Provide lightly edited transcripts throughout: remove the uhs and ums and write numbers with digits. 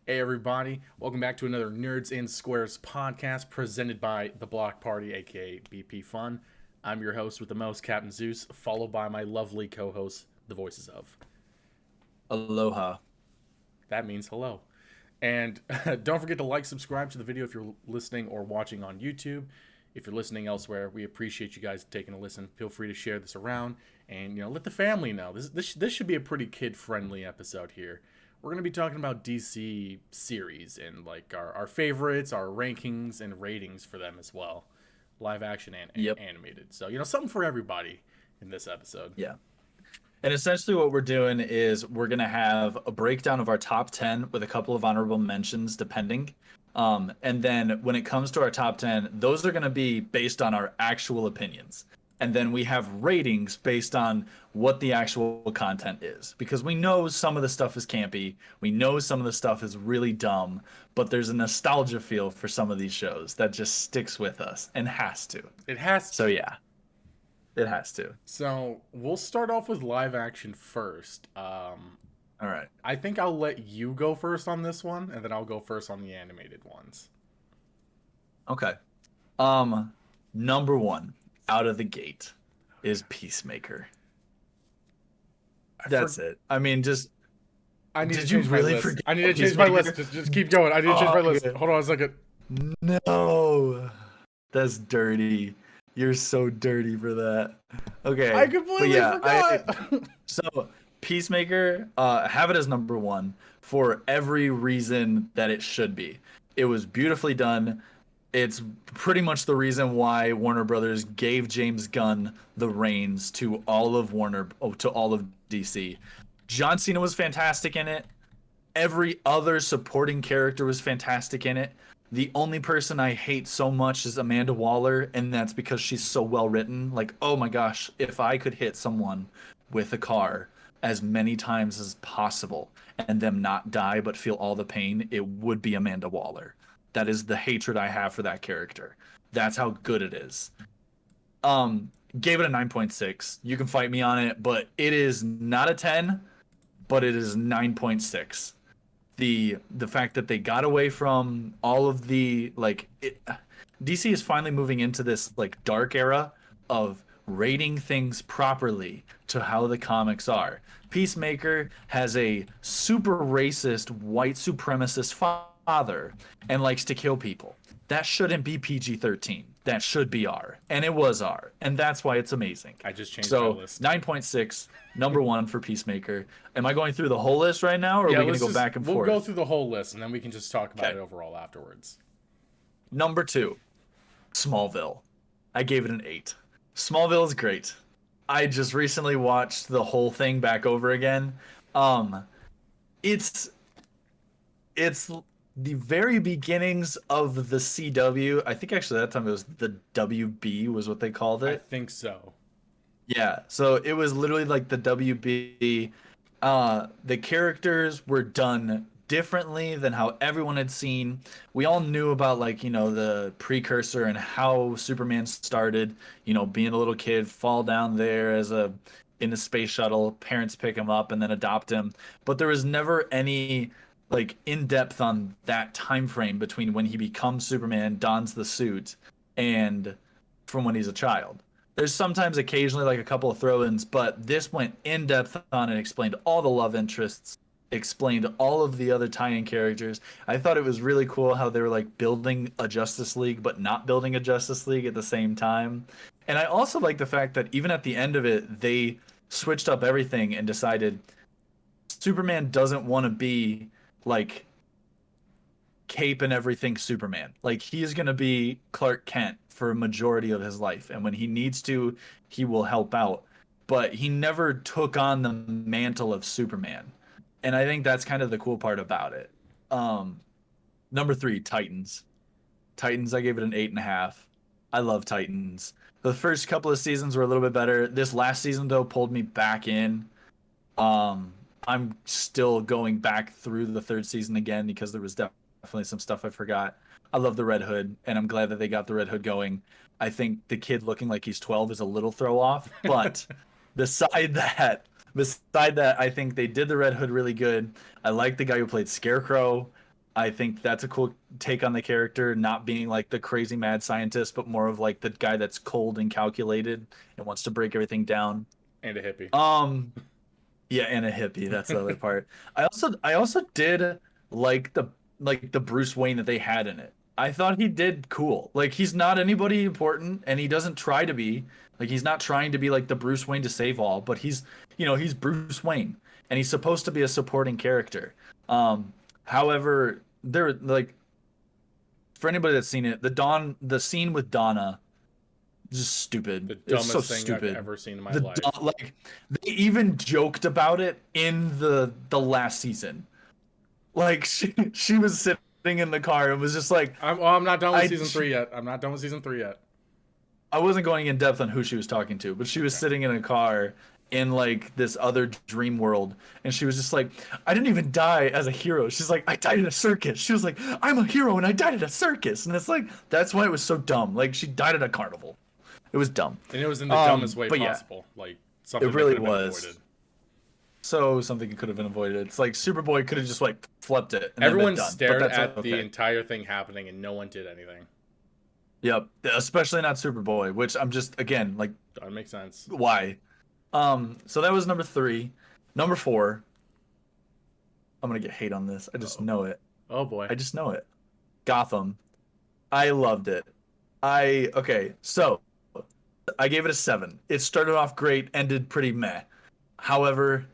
Hey everybody, welcome back to another Nerds and Squares podcast presented by the Block Party, aka bpfun. I'm your host with the most, Captain Zeus, followed by my lovely co-host, the voices of. Aloha. That means hello. And don't forget to like, subscribe to the video if you're listening or watching on YouTube. If you're listening elsewhere, we appreciate you guys taking a listen. Feel free to share this around and let the family know. This should be a pretty kid-friendly episode here. We're going to be talking about DC series and like our favorites, our rankings, and ratings for them as well. Live action and Yep. animated. So, something for everybody in this episode. Yeah. And essentially what we're doing is we're going to have a breakdown of our top 10 with a couple of honorable mentions depending. And then when it comes to our top 10, those are going to be based on our actual opinions. And then we have ratings based on what the actual content is. Because we know some of the stuff is campy. We know some of the stuff is really dumb. But there's a nostalgia feel for some of these shows that just sticks with us and has to. It has So to. yeah, it has to. So, we'll start off with live action first. All right. I think I'll let you go first on this one, and then I'll go first on the animated ones. Okay. Number one out of the gate is Peacemaker. That's it. I mean, just I need to did you change my really list. forget I need to about change my list. Peacemaker? Just keep going. I need to change my list. Okay. Hold on a second. No, that's dirty. You're so dirty for that. Okay, I but completely yeah, forgot. so Peacemaker, have it as number one for every reason that it should be. It was beautifully done. It's pretty much the reason why Warner Brothers gave James Gunn the reins to all of to all of DC. John Cena was fantastic in it. Every other supporting character was fantastic in it. The only person I hate so much is Amanda Waller, and that's because she's so well written. Like, oh my gosh, if I could hit someone with a car as many times as possible and them not die but feel all the pain, it would be Amanda Waller. That is the hatred I have for that character. That's how good it is. Gave it a 9.6. You can fight me on it, but it is not a 10, but it is 9.6. The fact that they got away from all of the DC is finally moving into this like dark era of rating things properly to how the comics are. Peacemaker has a super racist white supremacist father and likes to kill people. That shouldn't be PG-13. That should be R. And it was R. And that's why it's amazing. I just changed my So list. 9.6, number one for Peacemaker. Am I going through the whole list right now, or are we going to go back and we'll forth? go through the whole list, and then we can just talk about Okay. it overall afterwards. Number two, Smallville. I gave it an 8. Smallville is great. I just recently watched the whole thing back over again. Um, it's it's the very beginnings of the CW. I think actually that time it was the WB was what they called I it. think so. Yeah, so it was literally like the WB. The characters were done differently than how everyone had seen. We all knew about the precursor and how Superman started, being a little kid, fall down there in a space shuttle, parents pick him up and then adopt him. But there was never any like in depth on that time frame between when he becomes Superman, dons the suit, and from when he's a child. There's sometimes occasionally like a couple of throw-ins, but this went in depth on and explained all the love interests, explained all of the other tie-in characters. I thought it was really cool how they were like building a Justice League but not building a Justice League at the same time. And I also like the fact that even at the end of it, they switched up everything and decided Superman doesn't want to be like cape and everything Superman. Like he's gonna be Clark Kent for a majority of his life, and when he needs to, he will help out. But he never took on the mantle of Superman, and I think that's kind of the cool part about it. Um, Number three, Titans. Titans, I gave it an 8.5. I love Titans. The first couple of seasons were a little bit better. This last season though pulled me back in. Um, I'm still going back through the third season again because there was definitely some stuff I forgot. I love the Red Hood, and I'm glad that they got the Red Hood going. I think the kid looking like he's 12 is a little throw off, but beside beside that, I think they did the Red Hood really good. I like the guy who played Scarecrow. I think that's a cool take on the character, not being like the crazy mad scientist, but more of like the guy that's cold and calculated and wants to break everything down. And a hippie. Um, yeah, and a hippie. That's the other part. I also did like the Bruce Wayne that they had in it. I thought he did cool. Like he's not anybody important, and he doesn't try to be. Like he's not trying to be like the Bruce Wayne to save all, but he's Bruce Wayne, and he's supposed to be a supporting character. However, there like for anybody that's seen it, the scene with Donna, just stupid. The It's so dumbest thing stupid. I've ever seen in my life. Like they even joked about it in the last season. Like she was sitting in the car and was just like, I'm not done with season 3 yet. I'm not done with season 3 yet. I wasn't going in depth on who she was talking to, but she was sitting in a car in like this other dream world, and she was just like, I didn't even die as a hero. She's like, I died in a circus. She was like, I'm a hero and I died at a circus. And it's like, that's why it was so dumb. Like she died at a carnival. It was dumb. And it was in the dumbest way but yeah, possible. Like something it really that could have been was. avoided. So something could have been avoided. It's like Superboy could have just like flipped it. And Everyone then been done. stared But that's at okay. the entire thing happening and no one did anything. Yep, especially not Superboy, which I'm just again like, That makes sense. why? So that was number 3. Number 4. I'm gonna get hate on this. I just know it. Oh boy. I just know it. Gotham. I loved it. Okay, so I gave it a 7. It started off great, ended pretty meh. However,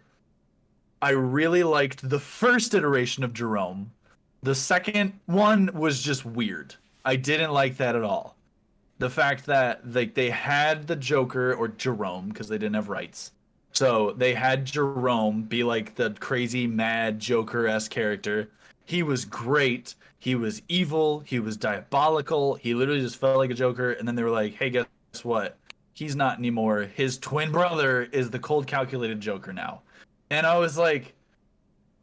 I really liked the first iteration of Jerome. The second one was just weird. I didn't like that at all. The fact that like they had the Joker or Jerome because they didn't have rights. So they had Jerome be like the crazy mad Joker-esque character. He was great. He was evil. He was diabolical. He literally just felt like a Joker. And then they were like, hey, guess what? He's not anymore. His twin brother is the cold, calculated Joker now. And I was like,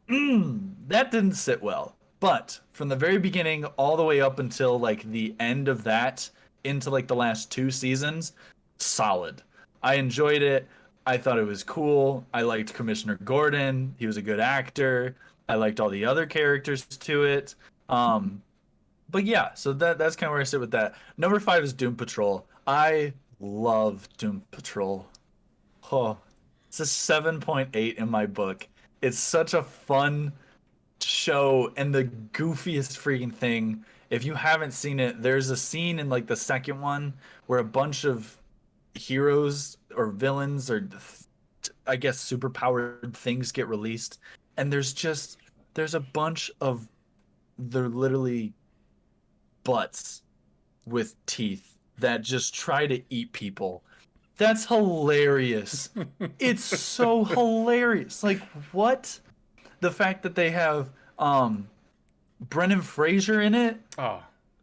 that didn't sit well. But from the very beginning all the way up until like the end of that into like the last 2 seasons, solid. I enjoyed it. I thought it was cool. I liked Commissioner Gordon. He was a good actor. I liked all the other characters to it. But yeah, so that's kind of where I sit with that. Number 5 is Doom Patrol. I love Doom Patrol. Oh, it's a 7.8 in my book. It's such a fun show and the goofiest freaking thing. If you haven't seen it, there's a scene in like the second one where a bunch of heroes or villains or I guess superpowered things get released, and there's a bunch of they're literally butts with teeth that just try to eat people. That's hilarious. It's so hilarious. Like what? The fact that they have Brendan Fraser in it. Oh,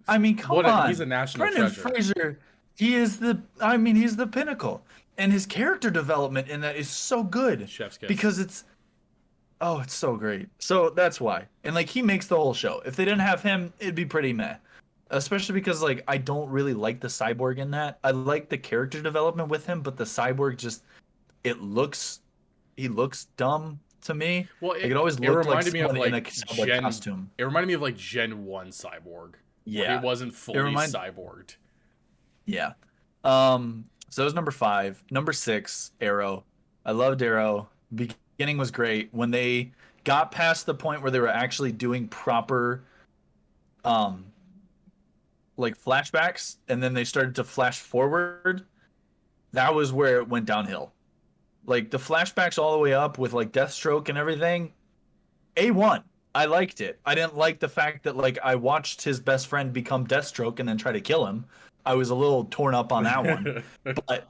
I mean, come on. He's a national Brendan treasure. Fraser, he's the pinnacle. And his character development in that is so good. Chef's kiss. Because it's so great. So that's why. And like he makes the whole show. If they didn't have him, it'd be pretty meh. Especially because like I don't really like the cyborg in that. I like the character development with him, but the cyborg just he looks dumb to me. Well, it always looked like someone in a Gen, costume. It reminded me of like Gen 1 Cyborg. Yeah. It wasn't fully cyborged. Yeah. So that was number 5. Number 6, Arrow. I loved Arrow. Beginning was great. When they got past the point where they were actually doing proper like flashbacks, and then they started to flash forward, that was where it went downhill. Like the flashbacks all the way up with like Deathstroke and everything, A1. I liked it. I didn't like the fact that like I watched his best friend become Deathstroke and then try to kill him. I was a little torn up on that one. But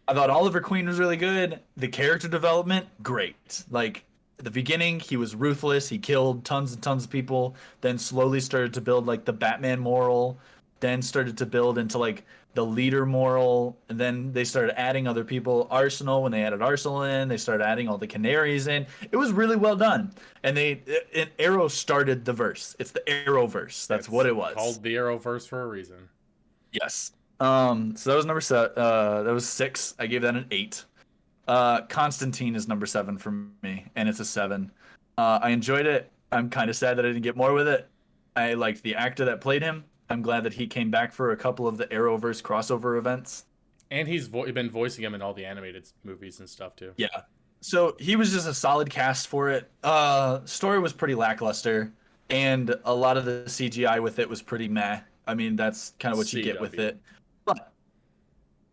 I thought Oliver Queen was really good. The character development, great. Like at the beginning, he was ruthless. He killed tons and tons of people. Then slowly started to build like the Batman moral. Then started to build into like the leader moral, and then they started adding other people. Arsenal, when they added Arsenal in, they started adding all the Canaries in. It was really well done, and Arrow started the verse. It's the Arrowverse. That's what it was. Called the Arrowverse for a reason. Yes. So that was number 7. That was 6. I gave that an 8. Constantine is number 7 for me, and it's a 7. I enjoyed it. I'm kind of sad that I didn't get more with it, I liked the actor that played him. I'm glad that he came back for a couple of the Arrowverse crossover events. And he's been voicing him in all the animated movies and stuff too. Yeah. So he was just a solid cast for it. Story was pretty lackluster, and a lot of the CGI with it was pretty meh. I mean, that's kind of what you get with CW. it.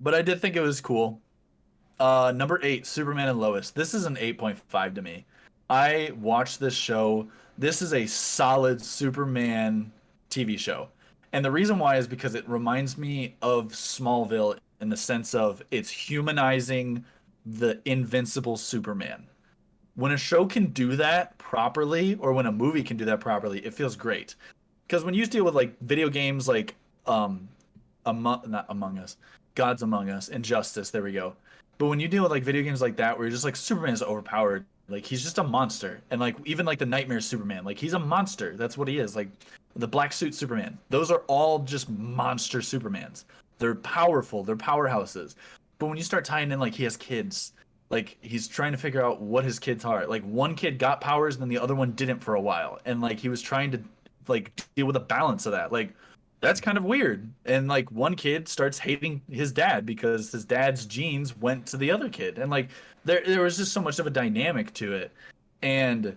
But I did think it was cool. Number 8, Superman and Lois. This is an 8.5 to me. I watched this show. This is a solid Superman TV show. And the reason why is because it reminds me of Smallville in the sense of it's humanizing the invincible Superman. When a show can do that properly, or when a movie can do that properly, it feels great. Because when you deal with like video games like not Among Us, Gods Among Us, Injustice, there we go. But when you deal with like video games like that, where you're just like Superman's overpowered, like he's just a monster, and like even like the Nightmare Superman, like he's a monster. That's what he is. Like the black suit Superman, those are all just monster Supermans. They're powerful. They're powerhouses. But when you start tying in like he has kids, like he's trying to figure out what his kids are. Like one kid got powers and then the other one didn't for a while, and like he was trying to like deal with a balance of that. Like that's kind of weird. And like one kid starts hating his dad because his dad's genes went to the other kid. And like there was just so much of a dynamic to it. And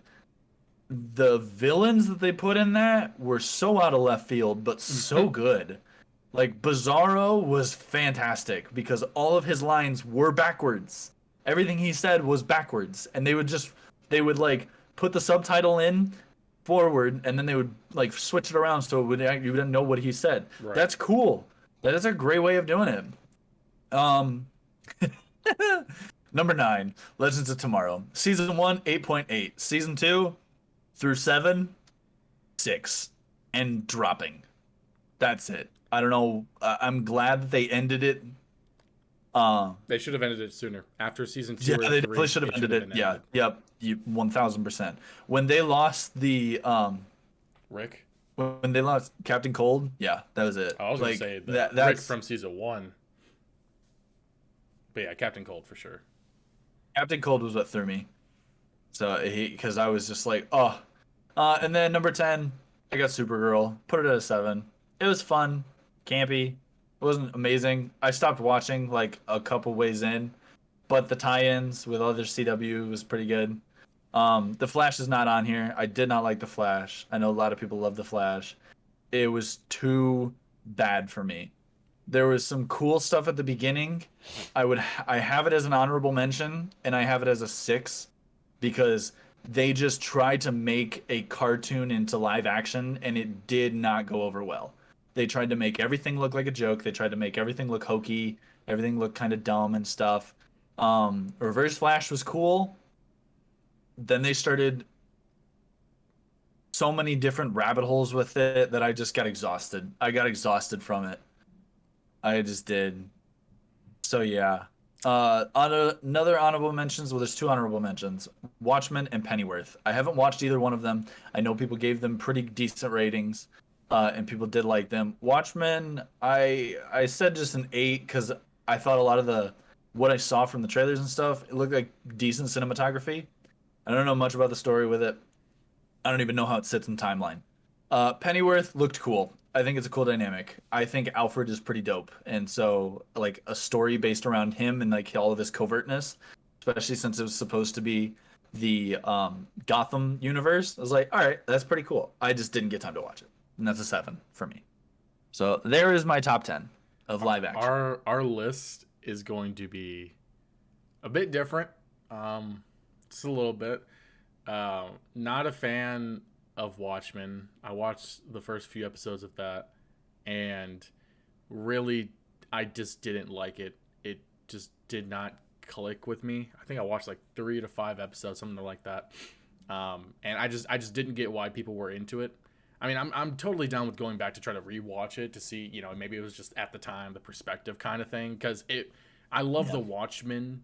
the villains that they put in that were so out of left field, but so good. Like Bizarro was fantastic because all of his lines were backwards. Everything he said was backwards. And they would like put the subtitle in forward, and then they would like switch it around so you wouldn't know what he said. Right. That's cool. That is a great way of doing it. Number 9, Legends of Tomorrow. Season 1, 8.8. Season 2 through 7, 6. And dropping. That's it. I don't know. I'm glad that they ended it. They should have ended it sooner. After season 2 yeah, they definitely should have ended it. Yeah, yep. 1000%. When they lost the Rick, when they lost Captain Cold, yeah, that was it. I was like, gonna say that's Rick from season 1. But yeah, Captain Cold for sure. Captain Cold was what threw me. So because I was just like, oh. And then number 10, I got Supergirl. Put it at a 7. It was fun, campy. It wasn't amazing. I stopped watching like a couple ways in, but the tie-ins with other CW was pretty good. The Flash is not on here. I did not like the Flash. I know a lot of people love the Flash. It was too bad for me. There was some cool stuff at the beginning. I have it as an honorable mention, and I have it as a 6 because they just tried to make a cartoon into live action, and it did not go over well. They tried to make everything look like a joke. They tried to make everything look hokey. Everything looked kind of dumb and stuff. Reverse Flash was cool. Then they started so many different rabbit holes with it that I just got exhausted. I got exhausted from it. I just did. So yeah. Another honorable mentions. Well, there's 2 honorable mentions: Watchmen and Pennyworth. I haven't watched either one of them. I know people gave them pretty decent ratings. And people did like them. Watchmen, I said just an 8 because I thought a lot of what I saw from the trailers and stuff, it looked like decent cinematography. I don't know much about the story with it. I don't even know how it sits in timeline. Pennyworth looked cool. I think it's a cool dynamic. I think Alfred is pretty dope, and so like a story based around him and like all of his covertness, especially since it was supposed to be the Gotham universe. I was like, all right, that's pretty cool. I just didn't get time to watch it. And that's a 7 for me. So there is my top 10 of live action. Our list is going to be a bit different. Just a little bit. Not a fan of Watchmen. I watched the first few episodes of that, and really, I just didn't like it. It just did not click with me. I think I watched like 3 to 5 episodes, something like that. And I just didn't get why people were into it. I mean, I'm totally down with going back to try to rewatch it to see, maybe it was just at the time, the perspective kind of thing. Because I love the Watchmen,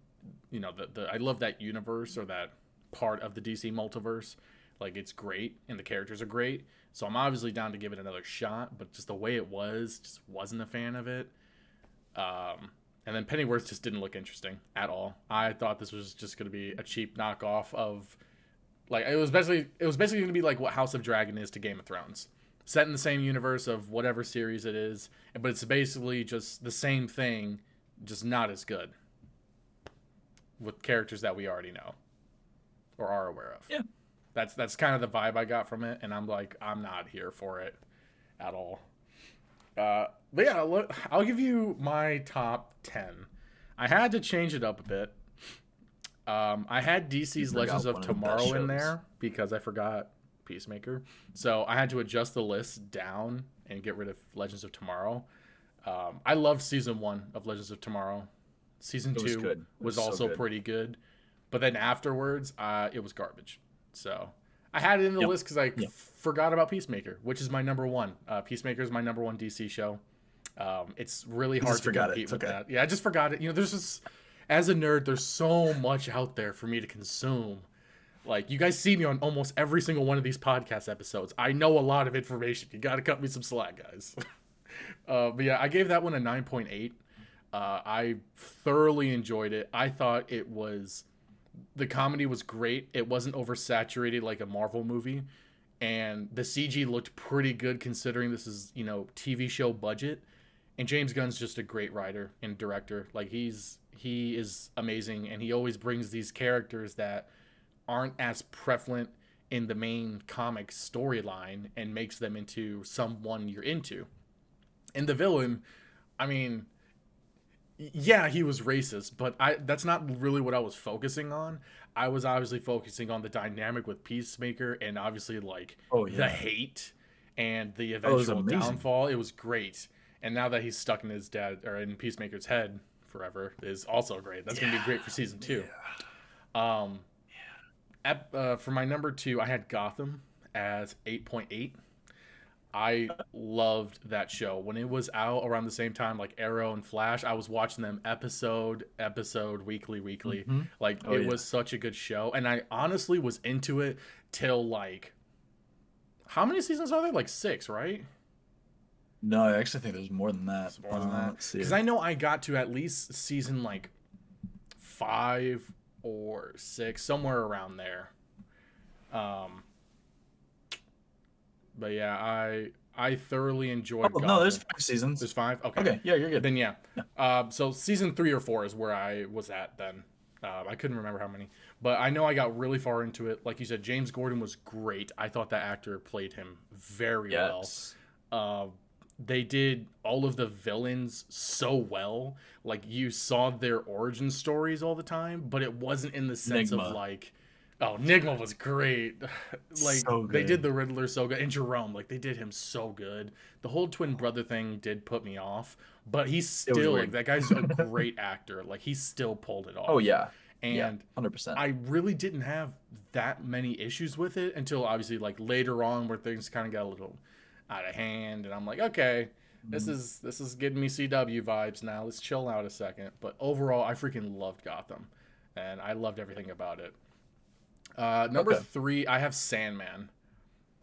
I love that universe or that part of the DC multiverse. Like, it's great and the characters are great. So I'm obviously down to give it another shot, but just the way it was, just wasn't a fan of it. And then Pennyworth just didn't look interesting at all. I thought this was just going to be a cheap knockoff of, like, it was basically going to be like what House of Dragon is to Game of Thrones. set in the same universe of whatever series it is, but it's basically just the same thing, just not as good with characters that we already know or are aware of. Yeah. That's kind of the vibe I got from it, and I'm like, I'm not here for it at all. But yeah, I'll give you my top 10. I had to change it up a bit. I had DC's Legends of Tomorrow in there because I forgot Peacemaker. So I had to adjust the list down and get rid of Legends of Tomorrow. I loved season 1 of Legends of Tomorrow. Season 2 was also pretty good. But then afterwards, it was garbage. So I had it in the list because I forgot about Peacemaker, which is my number 1. Peacemaker is my number 1 DC show. It's really hard to compete with that. Yeah, I just forgot it. You know, there's just, as a nerd, there's so much out there for me to consume. Like, you guys see me on almost every single one of these podcast episodes. I know a lot of information. You got to cut me some slack, guys. But yeah, I gave that one a 9.8. I thoroughly enjoyed it. I thought the comedy was great. It wasn't oversaturated like a Marvel movie. And the CG looked pretty good considering this is, you know, TV show budget. And James Gunn's just a great writer and director. Like, he is amazing, and he always brings these characters that aren't as prevalent in the main comic storyline and makes them into someone you're into. And the villain, I mean, yeah, he was racist, but that's not really what I was focusing on. I was obviously focusing on the dynamic with Peacemaker and obviously like the hate and the eventual downfall. It was great. And now that he's stuck in his in Peacemaker's head forever is also great. That's gonna be great for season 2. For my number 2, I had Gotham as 8.8. I loved that show. When it was out around the same time, like Arrow and Flash, I was watching them episode, weekly. Mm-hmm. Like, it was such a good show. And I honestly was into it till, like, how many seasons are there? Like 6, right? No, I actually think there's more than that. More than that. Because I know I got to at least season, like, 5 or 6, somewhere around there. But yeah, I thoroughly enjoyed Gotham. No, there's 5 seasons. There's 5? Okay, yeah, you're good. Then yeah. So season 3 or 4 is where I was at then. I couldn't remember how many. But I know I got really far into it. Like you said, James Gordon was great. I thought that actor played him very well. They did all of the villains so well. Like, you saw their origin stories all the time, but it wasn't in the sense of like, oh, Nigma was great. Like, so they did the Riddler so good. And Jerome, like, they did him so good. The whole twin brother thing did put me off, but he's still, like, that guy's a great actor. Like, he still pulled it off. Oh, yeah. And 100%. I really didn't have that many issues with it until, obviously, like, later on where things kind of got a little out of hand, and I'm like, okay, this is getting me CW vibes now. Let's chill out a second. But overall, I freaking loved Gotham, and I loved everything about it. Number 3, I have Sandman.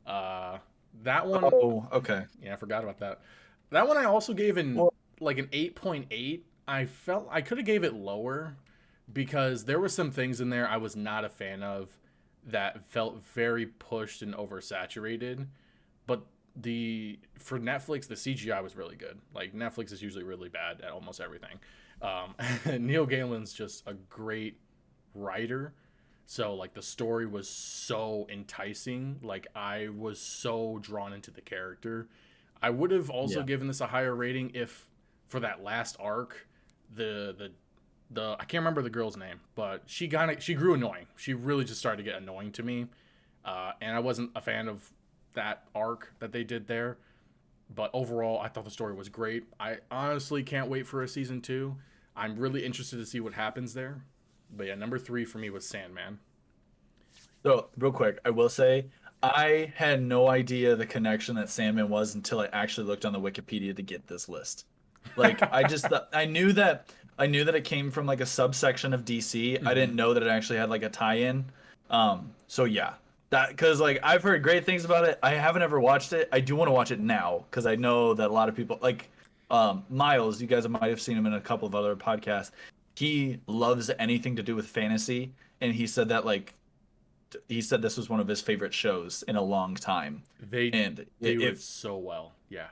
That one. Oh, okay. Yeah, I forgot about that. That one I also gave like an 8.8. I felt I could have gave it lower because there were some things in there I was not a fan of that felt very pushed and oversaturated. But for Netflix, the CGI was really good. Like, Netflix is usually really bad at almost everything. Neil Gaiman's just a great writer. So, like, the story was so enticing. Like, I was so drawn into the character. I would have also given this a higher rating if, for that last arc, the I can't remember the girl's name, but she grew annoying. She really just started to get annoying to me. And I wasn't a fan of that arc that they did there. But overall, I thought the story was great. I honestly can't wait for a season 2. I'm really interested to see what happens there. But yeah, number 3 for me was Sandman. So, real quick, I will say, I had no idea the connection that Sandman was until I actually looked on the Wikipedia to get this list. Like, I knew that it came from, like, a subsection of DC. Mm-hmm. I didn't know that it actually had, like, a tie-in. So yeah. Because, like, I've heard great things about it. I haven't ever watched it. I do want to watch it now because I know that a lot of people, like, Miles, you guys might have seen him in a couple of other podcasts. He loves anything to do with fantasy, and he said that, like, he said this was one of his favorite shows in a long time. They And do it so well. Yeah.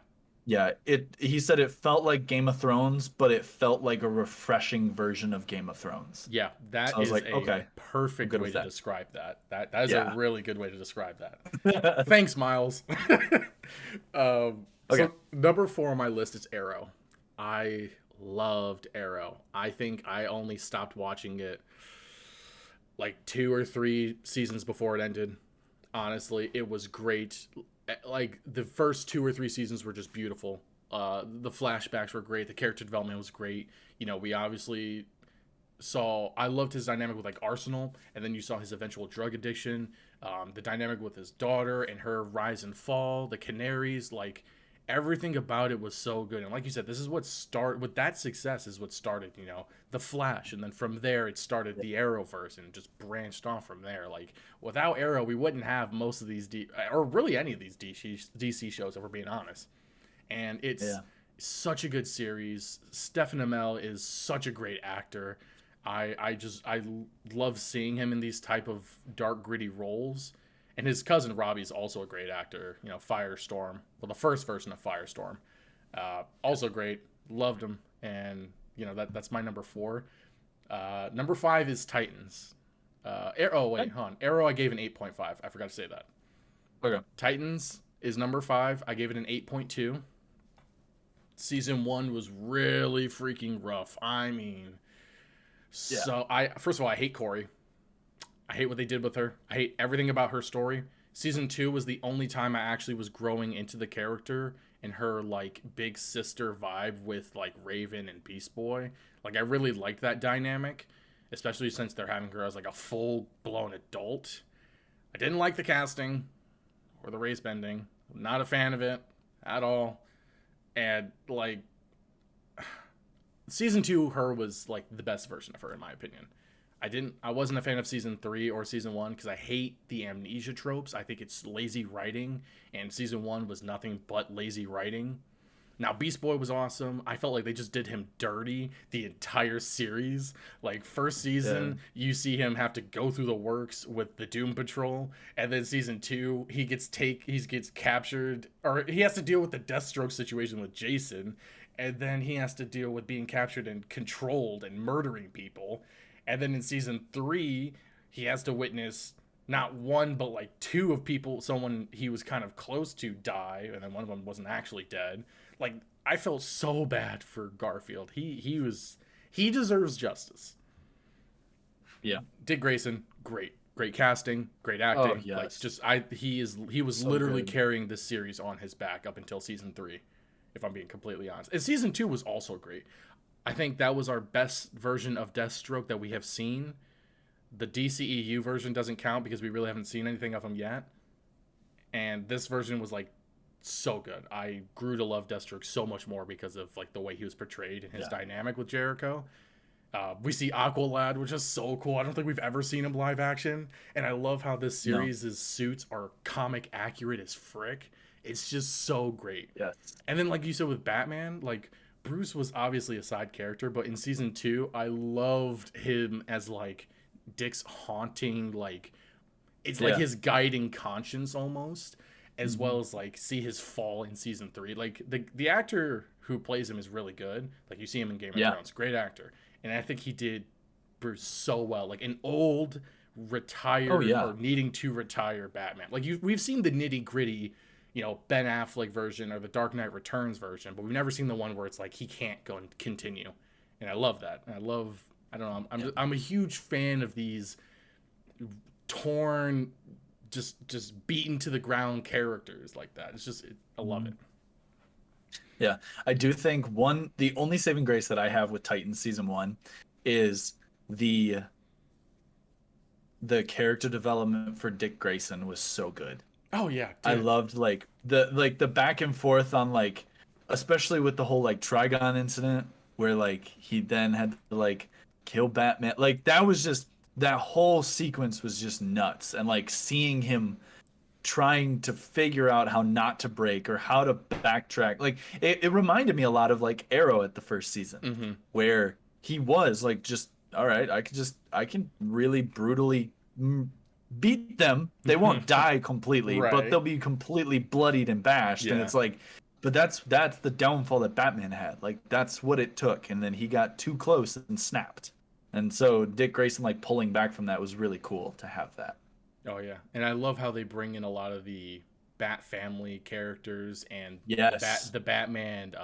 yeah, he said it felt like Game of Thrones, but it felt like a refreshing version of Game of Thrones. Yeah, So that I was is like, a okay, I'm perfect good way with to that. describe that. That is a Yeah. really good way to describe that. Thanks, Miles. Okay. So number 4 on my list is Arrow. I loved Arrow. I think I only stopped watching it like 2 or 3 seasons before it ended. Honestly, it was great. Like the first 2 or 3 seasons were just beautiful. The flashbacks were great. The character development was great. You know, we obviously saw. I loved his dynamic with like Arsenal, and then you saw his eventual drug addiction. The dynamic with his daughter and her rise and fall. The Canaries, like everything about it was so good. And like you said, this is what started with that success. Is what started. You know, the Flash, and then from there it started the Arrowverse and just branched off from there. Like without Arrow, we wouldn't have most of these or really any of these DC shows, if we're being honest. And it's Yeah. such a good series. Stephen Amell is such a great actor. I love seeing him in these type of dark gritty roles. And his cousin Robbie is also a great actor. You know, Firestorm. Well, the first version of Firestorm, also great. Loved him, and you know that's my number 4. Number 5 is Titans. Oh wait, hold on. Arrow I gave an 8.5. I forgot to say that. Okay. Titans is number 5. I gave it an 8.2. Season 1 was really freaking rough. I mean, so I first of all I hate Corey. I hate what they did with her. I hate everything about her story. Season 2 was the only time I actually was growing into the character and her like big sister vibe with like Raven and Beast Boy. Like I really liked that dynamic, especially since they're having her as like a full blown adult. I didn't like the casting or the race bending. Not a fan of it at all. And like season 2 her was like the best version of her in my opinion. I wasn't a fan of season 3 or season 1 because I hate the amnesia tropes. I think it's lazy writing, and season 1 was nothing but lazy writing. Now Beast Boy was awesome. I felt like they just did him dirty the entire series. Like first season, you see him have to go through the works with the Doom Patrol, and then season 2, he gets captured, or he has to deal with the Deathstroke situation with Jason, and then he has to deal with being captured and controlled and murdering people. And then in season 3, he has to witness not one, but like 2 of people, someone he was kind of close to die, and then one of them wasn't actually dead. Like, I felt so bad for Garfield. He deserves justice. Yeah. Dick Grayson, great casting, great acting. Oh, yes. Like he was So literally good. carrying this series on his back up until season 3, if I'm being completely honest. And season 2 was also great. I think that was our best version of Deathstroke that we have seen. The DCEU version doesn't count because we really haven't seen anything of him yet. And this version was like so good. I grew to love Deathstroke so much more because of like the way he was portrayed and his dynamic with Jericho. We see Aqualad, which is so cool. I don't think we've ever seen him live action. And I love how this series' suits are comic accurate as frick. It's just so great. Yes. And then like you said with Batman, like Bruce was obviously a side character, but in season 2, I loved him as like Dick's haunting, like it's like his guiding conscience almost, as well as like see his fall in season 3. Like the actor who plays him is really good. Like you see him in Game of Thrones, great actor, and I think he did Bruce so well. Like an old retired or needing to retire Batman. Like we've seen the nitty gritty, you know, Ben Affleck version or the Dark Knight Returns version, but we've never seen the one where it's like he can't go and continue. And I love that. And I don't know. I'm a huge fan of these torn, just beaten to the ground characters like that. I love it. Yeah, I do think the only saving grace that I have with Titans season 1 is the character development for Dick Grayson was so good. Oh yeah, dude. I loved like the back and forth on like, especially with the whole like Trigon incident where like he then had to like kill Batman. Like that whole sequence was just nuts, and like seeing him trying to figure out how not to break or how to backtrack. Like it reminded me a lot of like Arrow at the first season, where he was like just all right. I can really brutally beat them. They won't die completely, but Right. they'll be completely bloodied and bashed. And Yeah. it's like, but that's the downfall that Batman had. Like that's what it took, and then he got too close and snapped. And so Dick Grayson like pulling back from that was really cool to have that. Oh yeah, and I love how they bring in a lot of the Bat family characters and Yes. the Batman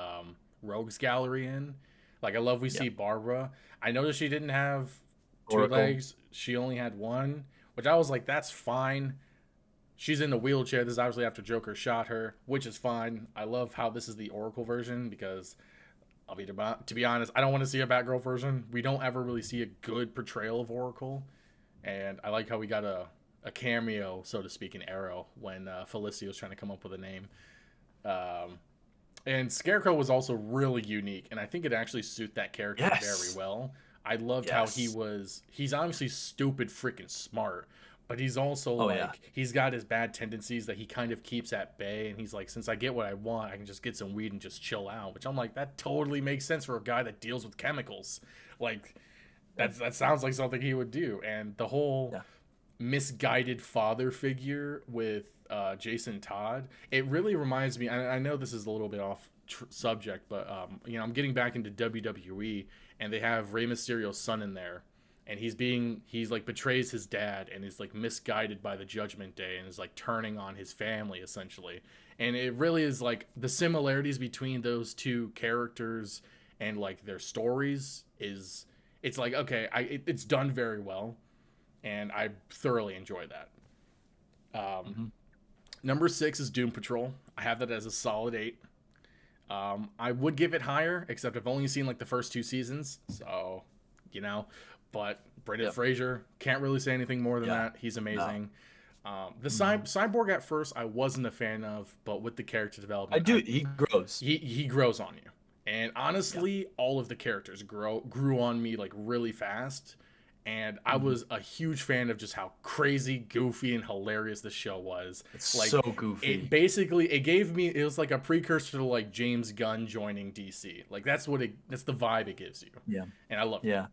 rogues gallery in. Like I love we Yeah. see Barbara. I noticed she didn't have two Oracle. legs. She only had one, which I was like, that's fine. She's in a wheelchair. This is obviously after Joker shot her, which is fine. I love how this is the Oracle version because to be honest, I don't want to see a Batgirl version. We don't ever really see a good portrayal of Oracle, and I like how we got a cameo, so to speak, in Arrow when Felicity was trying to come up with a name. And Scarecrow was also really unique, and I think it actually suit that character very well. I loved how he's obviously stupid freaking smart, but he's also he's got his bad tendencies that he kind of keeps at bay, and he's like, since I get what I want, I can just get some weed and just chill out, which I'm like, that totally makes sense for a guy that deals with chemicals. Like that sounds like something he would do. And the whole misguided father figure with Jason Todd, it really reminds me, I know this is a little bit off subject, but I'm getting back into WWE, and they have Rey Mysterio's son in there, and he's like betrays his dad and is like misguided by the Judgment Day and is like turning on his family essentially. And it really is like the similarities between those two characters and like their stories it's like, okay, it's done very well, and I thoroughly enjoy that. Number 6 is Doom Patrol. I have that as a solid 8. I would give it higher, except I've only seen like the first 2 seasons, so But Brendan Fraser, can't really say anything more than that. He's amazing. The cyborg at first I wasn't a fan of, but with the character development, he grows. He grows on you, and honestly, all of the characters grew on me like really fast. And I was a huge fan of just how crazy, goofy, and hilarious the show was. It's like, so goofy. It was like a precursor to like James Gunn joining DC. Like that's the vibe it gives you. Yeah. And I love it. Yeah.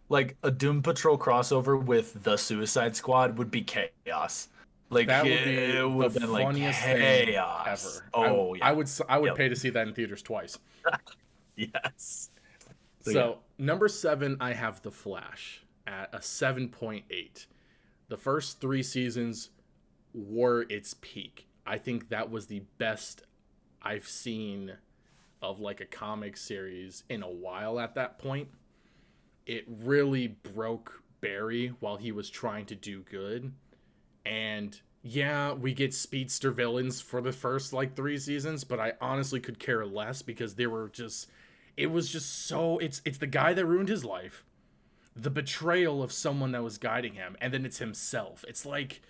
Like a Doom Patrol crossover with the Suicide Squad would be chaos. Like that would be the funniest thing ever. Oh, I would pay to see that in theaters twice. Yes. So number 7, I have The Flash at a 7.8. The first 3 seasons were its peak. I think that was the best I've seen of like a comic series in a while at that point. It really broke Barry while he was trying to do good. And yeah, we get speedster villains for the first like 3 seasons, but I honestly could care less because it was just so it's the guy that ruined his life, the betrayal of someone that was guiding him, and then it's himself. It's like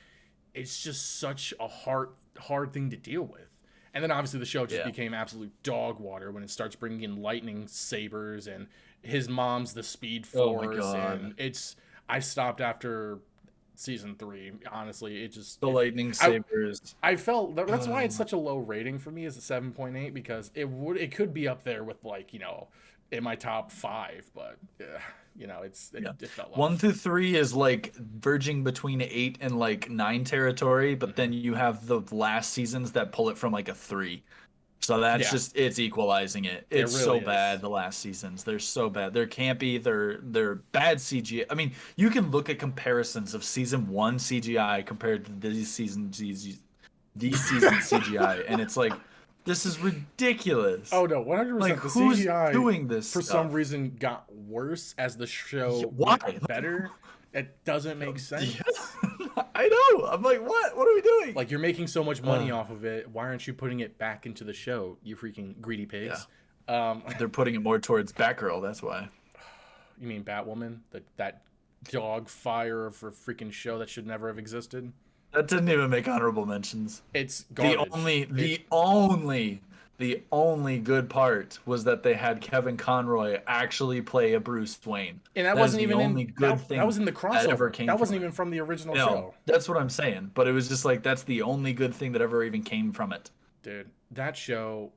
it's just such a hard thing to deal with. And then obviously the show just became absolute dog water when it starts bringing in lightning sabers, and his mom's the Speed Force. Oh my God. And I stopped after season 3. Honestly, it just the lightning sabers. I felt that's why it's such a low rating for me as a 7.8, because it could be up there with like in my top 5, but it felt off. 1 through 3 is like verging between 8 and like 9 territory, but then you have the last seasons that pull it from like a 3. So that's just it's equalizing it. It's really so bad. The last seasons, they're so bad. They're campy. They're bad CGI. I mean, you can look at comparisons of season 1 CGI compared to these season CGI, and it's like, this is ridiculous. Oh no, 100%. Like, the who's CGI doing this for stuff? some reason got worse as the show got better. It doesn't make sense. I know. I'm like, what? What are we doing? Like, you're making so much money off of it. Why aren't you putting it back into the show, you freaking greedy pigs? Yeah. They're putting it more towards Batgirl. That's why. You mean Batwoman? That dog fire of a freaking show that should never have existed? That didn't even make honorable mentions. It's garbage. The only good part was that they had Kevin Conroy actually play a Bruce Wayne. And that wasn't even that was in the crossover. That wasn't even from the original show. That's what I'm saying. But it was just like, that's the only good thing that ever even came from it. Dude, that show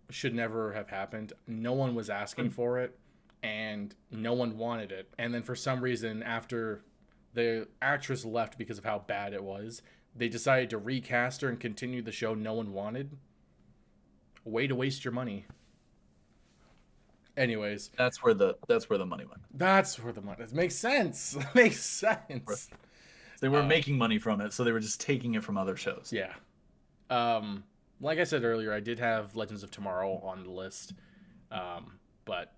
should never have happened. No one was asking for it, and no one wanted it. And then for some reason, after the actress left because of how bad it was. They decided to recast her and continue the show no one wanted. Way to waste your money. Anyways, That's where the money went. that's where the money. It makes sense. Makes sense. They were making money from it, so they were just taking it from other shows. Yeah. Like I said earlier, I did have Legends of Tomorrow on the list, but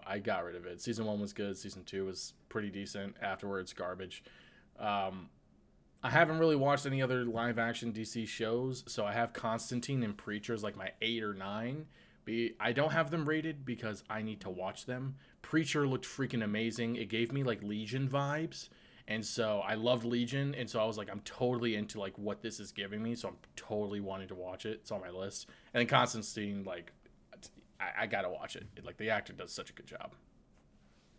I got rid of it. Season 1 was good. Season 2 was pretty decent. Afterwards, garbage. I haven't really watched any other live action DC shows, so I have Constantine and Preacher as like my 8 or 9. I don't have them rated because I need to watch them. Preacher looked freaking amazing. It gave me like Legion vibes. And so I loved Legion, and so I was like, I'm totally into like what this is giving me, so I'm totally wanting to watch it. It's on my list. And then Constantine, like, I gotta watch it. Like, the actor does such a good job.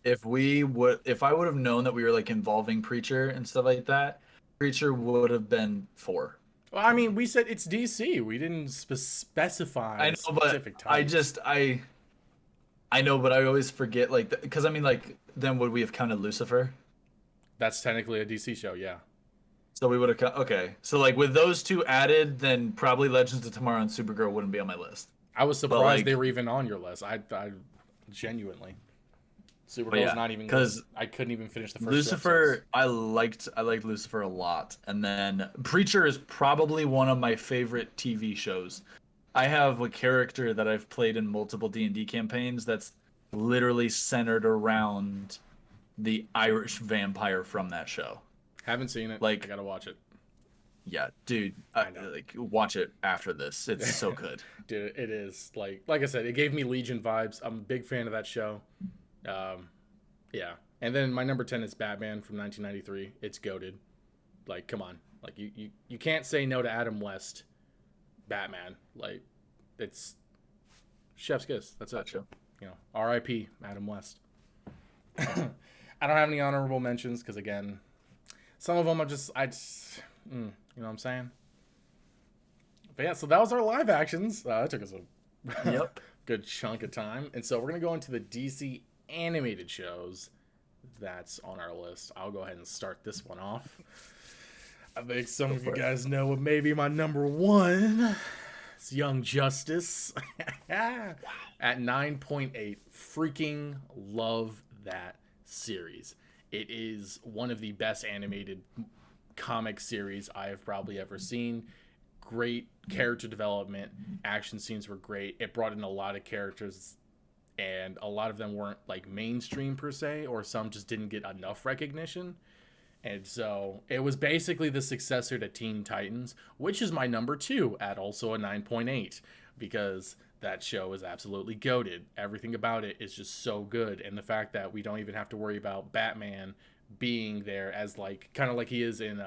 If I would have known that we were like involving Preacher and stuff like that, Preacher would have been 4. Well, I mean, we said it's DC. We didn't specify I know, specific but I know, but I always forget, like, because I mean, like, then would we have counted Lucifer? That's technically a DC show, yeah. So we would have okay. So like with those 2 added, then probably Legends of Tomorrow and Supergirl wouldn't be on my list. I was surprised they were even on your list. I genuinely. Supergirl's not even because I couldn't even finish the first Lucifer. I liked Lucifer a lot, and then Preacher is probably one of my favorite TV shows. I have a character that I've played in multiple D&D campaigns that's literally centered around the Irish vampire from that show. Haven't seen it. Like, I gotta watch it. Yeah, dude. Like, watch it after this. It's so good. Dude, it is. Like I said, it gave me Legion vibes. I'm a big fan of that show. Yeah. And then my number 10 is Batman from 1993. It's goated. Like, come on. Like, you can't say no to Adam West. Batman. Like, it's chef's kiss. That's it. Gotcha. R.I.P. Adam West. I don't have any honorable mentions because, again, some of them are just, you know what I'm saying? But yeah, so that was our live actions. It took us a good chunk of time. And so we're going to go into the DC animated shows that's on our list. I'll go ahead and start this one off. I think some of you guys know what may be my number 1. It's Young Justice. At 9.8. Freaking love that series. It is one of the best animated comic series I have probably ever seen. Great character development. Action scenes were great. It brought in a lot of characters, and a lot of them weren't like mainstream per se, or some just didn't get enough recognition. And so it was basically the successor to Teen Titans, which is my number 2 at also a 9.8, because that show is absolutely goated. Everything about it is just so good. And the fact that we don't even have to worry about Batman being there as like kind of like he is in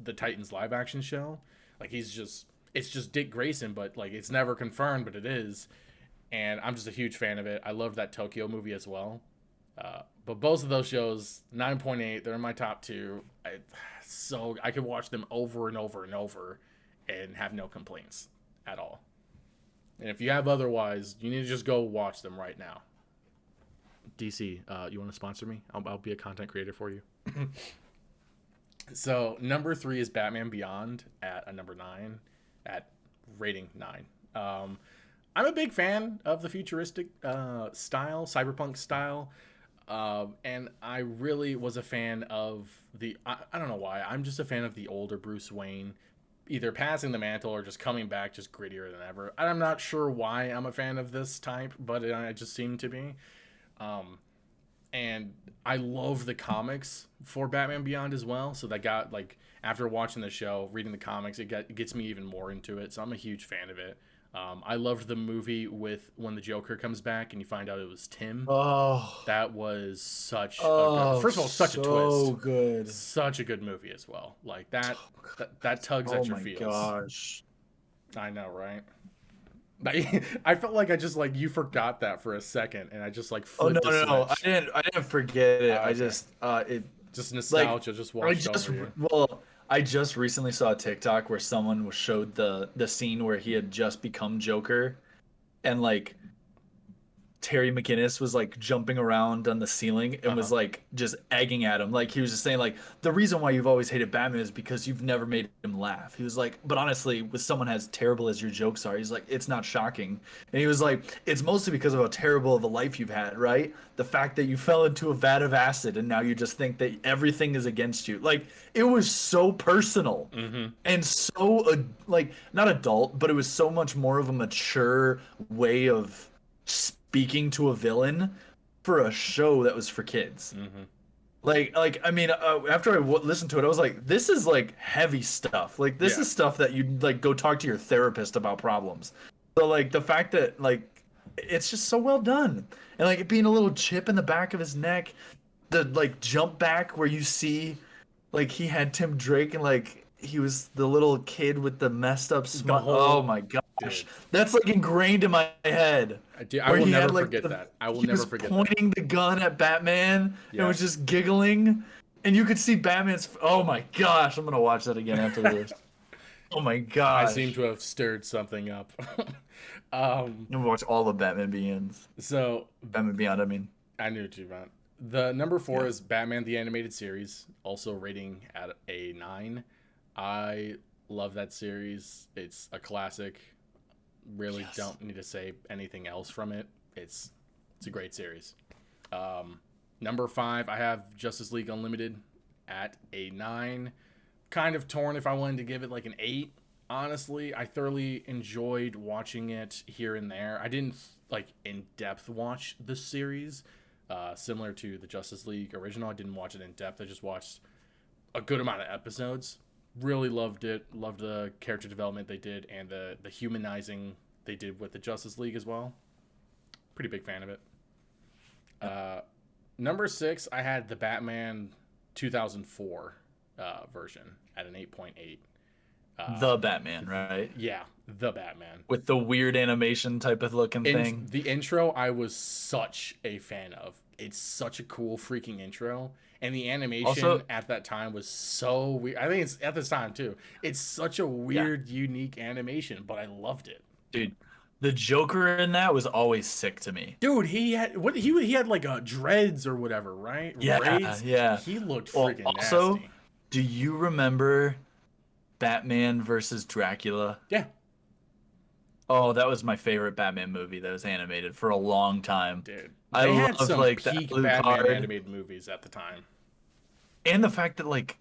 the Titans live action show. Like it's just Dick Grayson, but like it's never confirmed, but it is. And I'm just a huge fan of it. I love that Tokyo movie as well. But both of those shows, 9.8, they're in my top 2. So I could watch them over and over and over and have no complaints at all. And if you have otherwise, you need to just go watch them right now. DC, you want to sponsor me? I'll be a content creator for you. So number 3 is Batman Beyond at a number 9 at rating 9. I'm a big fan of the futuristic style, cyberpunk style. And I really was a fan of I don't know why. I'm just a fan of the older Bruce Wayne, either passing the mantle or just coming back just grittier than ever. I'm not sure why I'm a fan of this type, but it just seemed to be. And I love the comics for Batman Beyond as well. So that got like, after watching the show, reading the comics, it gets me even more into it. So I'm a huge fan of it. I loved the movie with when the Joker comes back and you find out it was Tim. Oh, that was such first of all, such a twist. So good. Such a good movie as well. Like that tugs at your feels. Oh my gosh. I know, right? I felt like I just like you forgot that for a second, and I just like flipped no. I didn't forget it. Okay. I just it just nostalgia just washed over you. Well, I just recently saw a TikTok where someone showed the scene where he had just become Joker, and like Terry McGinnis was like jumping around on the ceiling and was like just egging at him. Like he was just saying like the reason why you've always hated Batman is because you've never made him laugh. He was like, but honestly, with someone as terrible as your jokes are, he's like, it's not shocking. And he was like, it's mostly because of how terrible of a life you've had, right? The fact that you fell into a vat of acid and now you just think that everything is against you. Like it was so personal and so like not adult, but it was so much more of a mature way of speaking to a villain for a show that was for kids. Like I mean, after I listened to it, I was like, this is like heavy stuff. Like this is stuff that you'd like go talk to your therapist about problems. So like the fact that like it's just so well done, and like it being a little chip in the back of his neck, the like jump back where you see like he had Tim Drake and like he was the little kid with the messed up smile. Oh my gosh, dude. that's like ingrained in my head. I will never forget that. I will never forget that. He was pointing the gun at Batman and was just giggling, and you could see Batman's. Oh my gosh, I'm gonna watch that again after this. Oh my gosh, I seem to have stirred something up. I'm gonna watch all of Batman Begins. So Batman Beyond, I mean. I knew what you meant. The number 4 is Batman the Animated Series, also rating at a 9. I love that series. It's a classic. Really don't need to say anything else from it. It's a great series. Number 5, I have Justice League Unlimited at a 9. Kind of torn if I wanted to give it like an 8. Honestly, I thoroughly enjoyed watching it here and there. I didn't like in depth watch the series. Similar to the Justice League original, I didn't watch it in depth. I just watched a good amount of episodes. Really loved it. Loved the character development they did and the humanizing they did with the Justice League as well. Pretty big fan of it. Number 6, I had the Batman 2004 version at an 8.8. The Batman, right? Yeah, the Batman. With the weird animation type of looking thing. The intro, I was such a fan of. It's such a cool freaking intro. And the animation also, at that time was so weird. I think it's at this time, too. It's such a weird, unique animation, but I loved it. Dude, the Joker in that was always sick to me. Dude, he had like a dreads or whatever, right? Yeah, Braids? yeah. He looked freaking also, nasty. Do you remember Batman versus Dracula? Yeah. Oh, that was my favorite Batman movie that was animated for a long time. Dude, I had love some like peak that Batman animated movies at the time. And the fact that like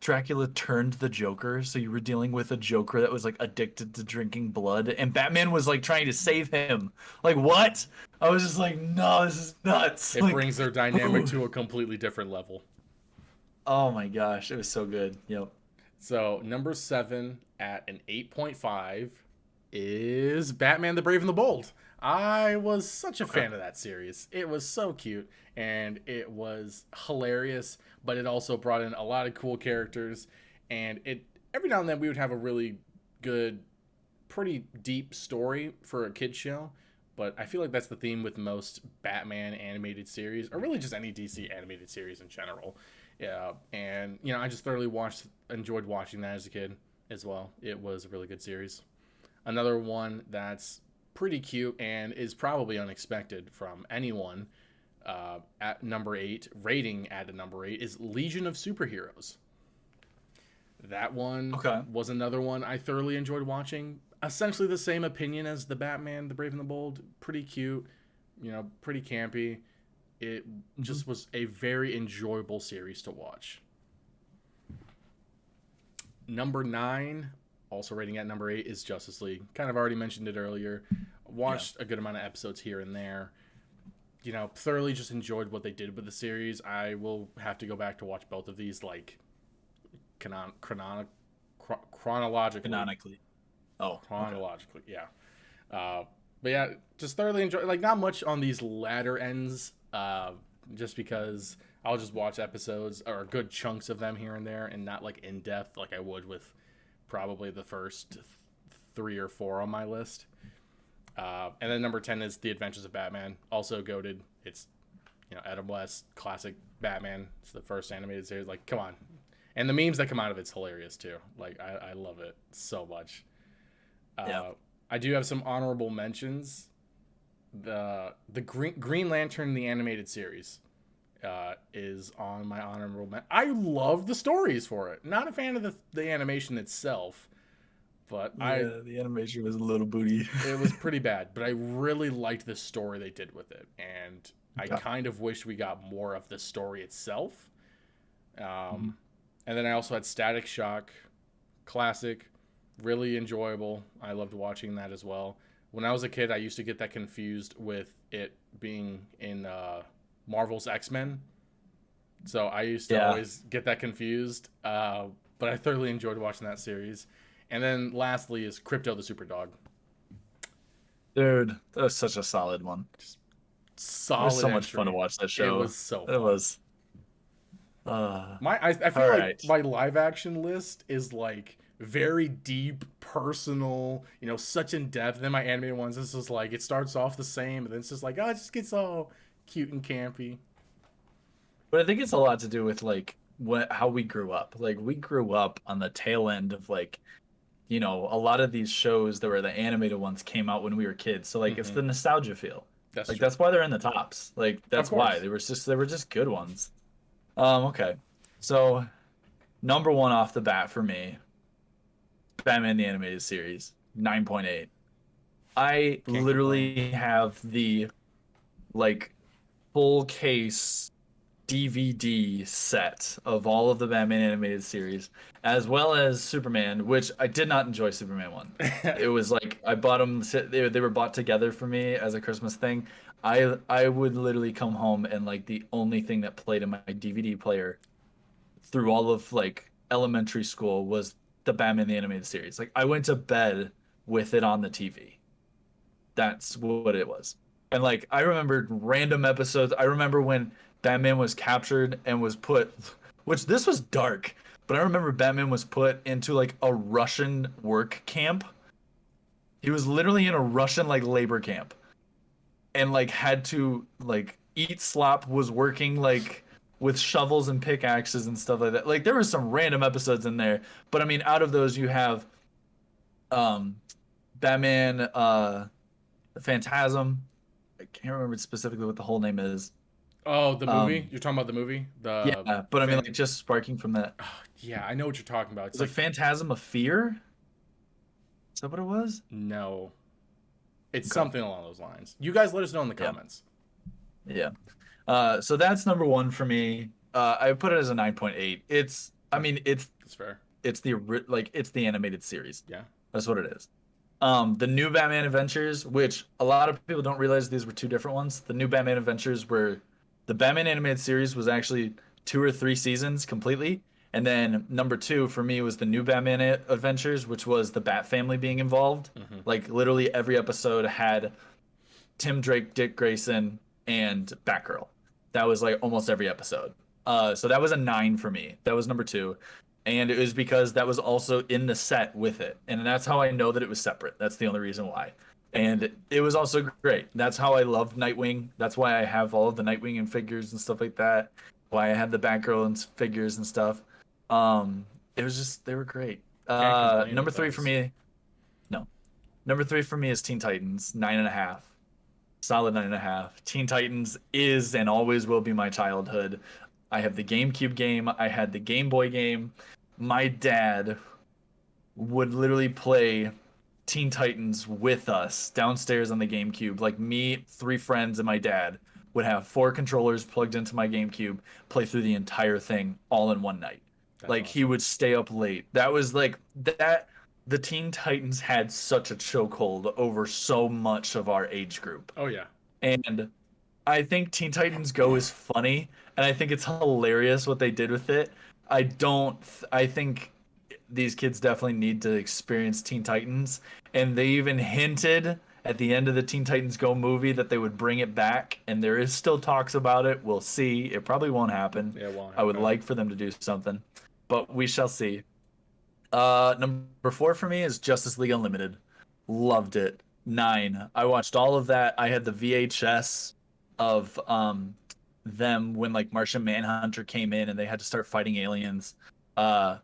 Dracula turned the Joker, so you were dealing with a Joker that was like addicted to drinking blood, and Batman was like trying to save him. Like what? I was just like, no, this is nuts. It like, brings their dynamic to a completely different level. Oh my gosh, it was so good. Yep. So number 7 at an 8.5 is Batman the Brave and the Bold. I was such a fan of that series. It was so cute and it was hilarious, but it also brought in a lot of cool characters, and it every now and then we would have a really good, pretty deep story for a kid's show. But I feel like that's the theme with most Batman animated series, or really just any DC animated series in general. Yeah, and you know, I just thoroughly enjoyed watching that as a kid as well. It was a really good series. Another one that's pretty cute and is probably unexpected from anyone at number 8, rating at a number 8, is Legion of Superheroes. That one was another one I thoroughly enjoyed watching. Essentially the same opinion as the Batman, the Brave and the Bold. Pretty cute, you know, pretty campy. It just was a very enjoyable series to watch. Number 9, also rating at number 8, is Justice League. Kind of already mentioned it earlier. Watched a good amount of episodes here and there. You know, thoroughly just enjoyed what they did with the series. I will have to go back to watch both of these, like, chronologically. Chronologically, yeah. But yeah, just thoroughly enjoy. Like, not much on these latter ends, just because I'll just watch episodes or good chunks of them here and there, and not like in depth like I would with probably the first 3 or 4 on my list. And then number 10 is The Adventures of Batman, also goated. It's, you know, Adam West, classic Batman. It's the first animated series. Like, come on. And the memes that come out of it's hilarious too. Like, I love it so much. I do have some honorable mentions. the Green Lantern the animated series is on my honorable mention. I love the stories for it. Not a fan of the animation itself, but Yeah, the animation was a little booty. it was pretty bad. But I really liked the story they did with it, and I Okay. kind of wish we got more of the story itself. Mhm. And then I also had Static Shock, classic, really enjoyable. I loved watching that as well. When I was a kid, I used to get that confused with it being in Marvel's X-Men. So I used to Yeah, always get that confused. But I thoroughly enjoyed watching that series. And then lastly is Crypto the Superdog. dude, that was such a solid one. Just It was solid so much fun to entry. watch that It show. was so It fun. was. Uh, I all feel like right. my live action list is like very deep, personal, such in depth. Then my animated ones, it's just like it starts off the same, and then it's just like, oh, it just gets all cute and campy. But I think it's a lot to do with like how we grew up. Like we grew up on the tail end of like, a lot of these shows that were the animated ones came out when we were kids. So like it's Hmm. the nostalgia feel. That's Like true. that's why they're in the tops. Like Of that's why course. they were just good ones. Okay. So number one off the bat for me, Batman the Animated Series, 9.8. I Can't complain. literally have the like full case DVD set of all of the Batman animated series, as well as Superman, which I did not enjoy Superman one. It was like I bought them; they were bought together for me as a Christmas thing. I would literally come home and like the only thing that played in my DVD player through all of like elementary school was the Batman the animated series. Like I went to bed with it on the TV. That's what it was. And like I remembered random episodes. I remember when Batman was captured and was put, which this was dark, but I remember Batman was put into like a Russian work camp. He was literally in a Russian like labor camp and like had to like eat slop, was working like with shovels and pickaxes and stuff like that. Like there was some random episodes in there, but I mean out of those you have um Batman the Phantasm. I can't remember specifically what the whole name is. Oh, the movie? Um, You're talking about the movie? The yeah, but I mean, like, fan. just sparking from that. Yeah, I know what you're talking about. It's Was it like Phantasm of Fear? Is that what it was? no, it's Okay. something along those lines. You guys let us know in the Yeah. comments. Yeah. So that's number one for me. I put it as a 9.8. I mean, That's fair. it's the animated series. Yeah. That's what it is. The new Batman Adventures, which a lot of people don't realize these were two different ones. The new Batman Adventures were the Batman animated series was actually 2 or 3 seasons completely, and then number two for me was the new Batman Adventures, which was the Bat family being involved. Hmm. Like literally every episode had Tim Drake, Dick Grayson, and Batgirl. That was like almost every episode. So that was a 9 for me. That was number two. And it was because that was also in the set with it. And that's how I know that it was separate. That's the only reason why. And it was also great. That's how I loved Nightwing. That's why I have all of the Nightwing and figures and stuff like that. Why I had the Batgirl and figures and stuff. It was just they were great. Can't complain Number with three for those. me, no. Number three for me is Teen Titans, 9.5. Solid 9.5. Teen Titans is and always will be my childhood. I have the GameCube game. I had the Game Boy game. My dad would literally play Teen Titans with us downstairs on the GameCube. Like me, 3 friends, and my dad would have 4 controllers plugged into my GameCube, play through the entire thing all in one night. That's Like he awesome. would stay up late. That was like that. The Teen Titans had such a chokehold over so much of our age group. Oh yeah. And I think Teen Titans Go is funny, and I think it's hilarious what they did with it. I think these kids definitely need to experience Teen Titans, and they even hinted at the end of the Teen Titans Go movie that they would bring it back, and there is still talks about it. We'll see. It probably won't happen. Yeah, it won't I would happen. like for them to do something, but we shall see. Number four for me is Justice League Unlimited. Loved it. 9. I watched all of that. I had the VHS of them when like Martian Manhunter came in and they had to start fighting aliens. Uh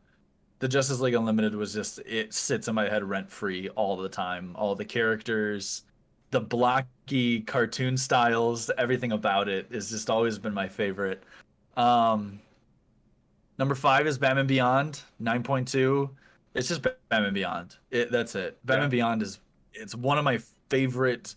the Justice League Unlimited was just it sits in my head rent free all the time. All the characters, the blocky cartoon styles, everything about it has just always been my favorite. Um, Number 5 is Batman Beyond, 9.2. It's just Batman Beyond. That's it. Batman Yeah. Beyond it's one of my favorite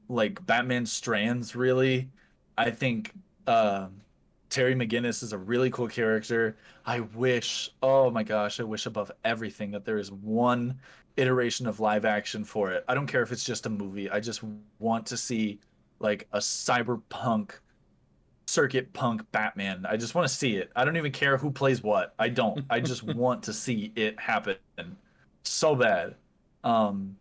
like Batman strands, really. I think Terry McGinnis is a really cool character. I wish, oh my gosh, I wish above everything that there is one iteration of live action for it. I don't care if it's just a movie. I just want to see like a cyberpunk circuit punk Batman. I just want to see it. I don't even care who plays what. I don't. I just want to see it happen so bad. Um,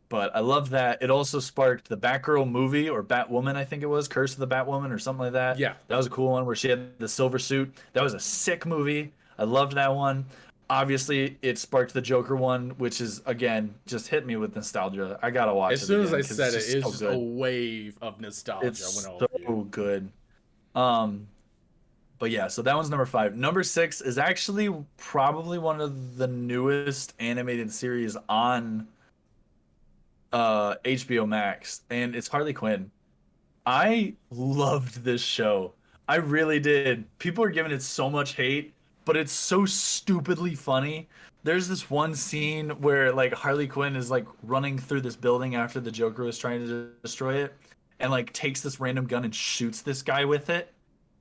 but I love that. It also sparked the Batgirl movie or Batwoman, I think it was, Curse of the Batwoman or something like that. Yeah. That was a cool one where she had the silver suit. That was a sick movie. I loved that one. Obviously, it sparked the Joker one, which is again just hit me with nostalgia. I gotta watch it. As soon as again, I 'cause said it, it's it's so just good. a wave of nostalgia It's went so over you. good. Um, but yeah, so that one's number 5. Number 6 is actually probably one of the newest animated series on HBO Max, and it's Harley Quinn. I loved this show. I really did. People are giving it so much hate, but it's so stupidly funny. There's this one scene where like Harley Quinn is like running through this building after the Joker was trying to destroy it and like takes this random gun and shoots this guy with it.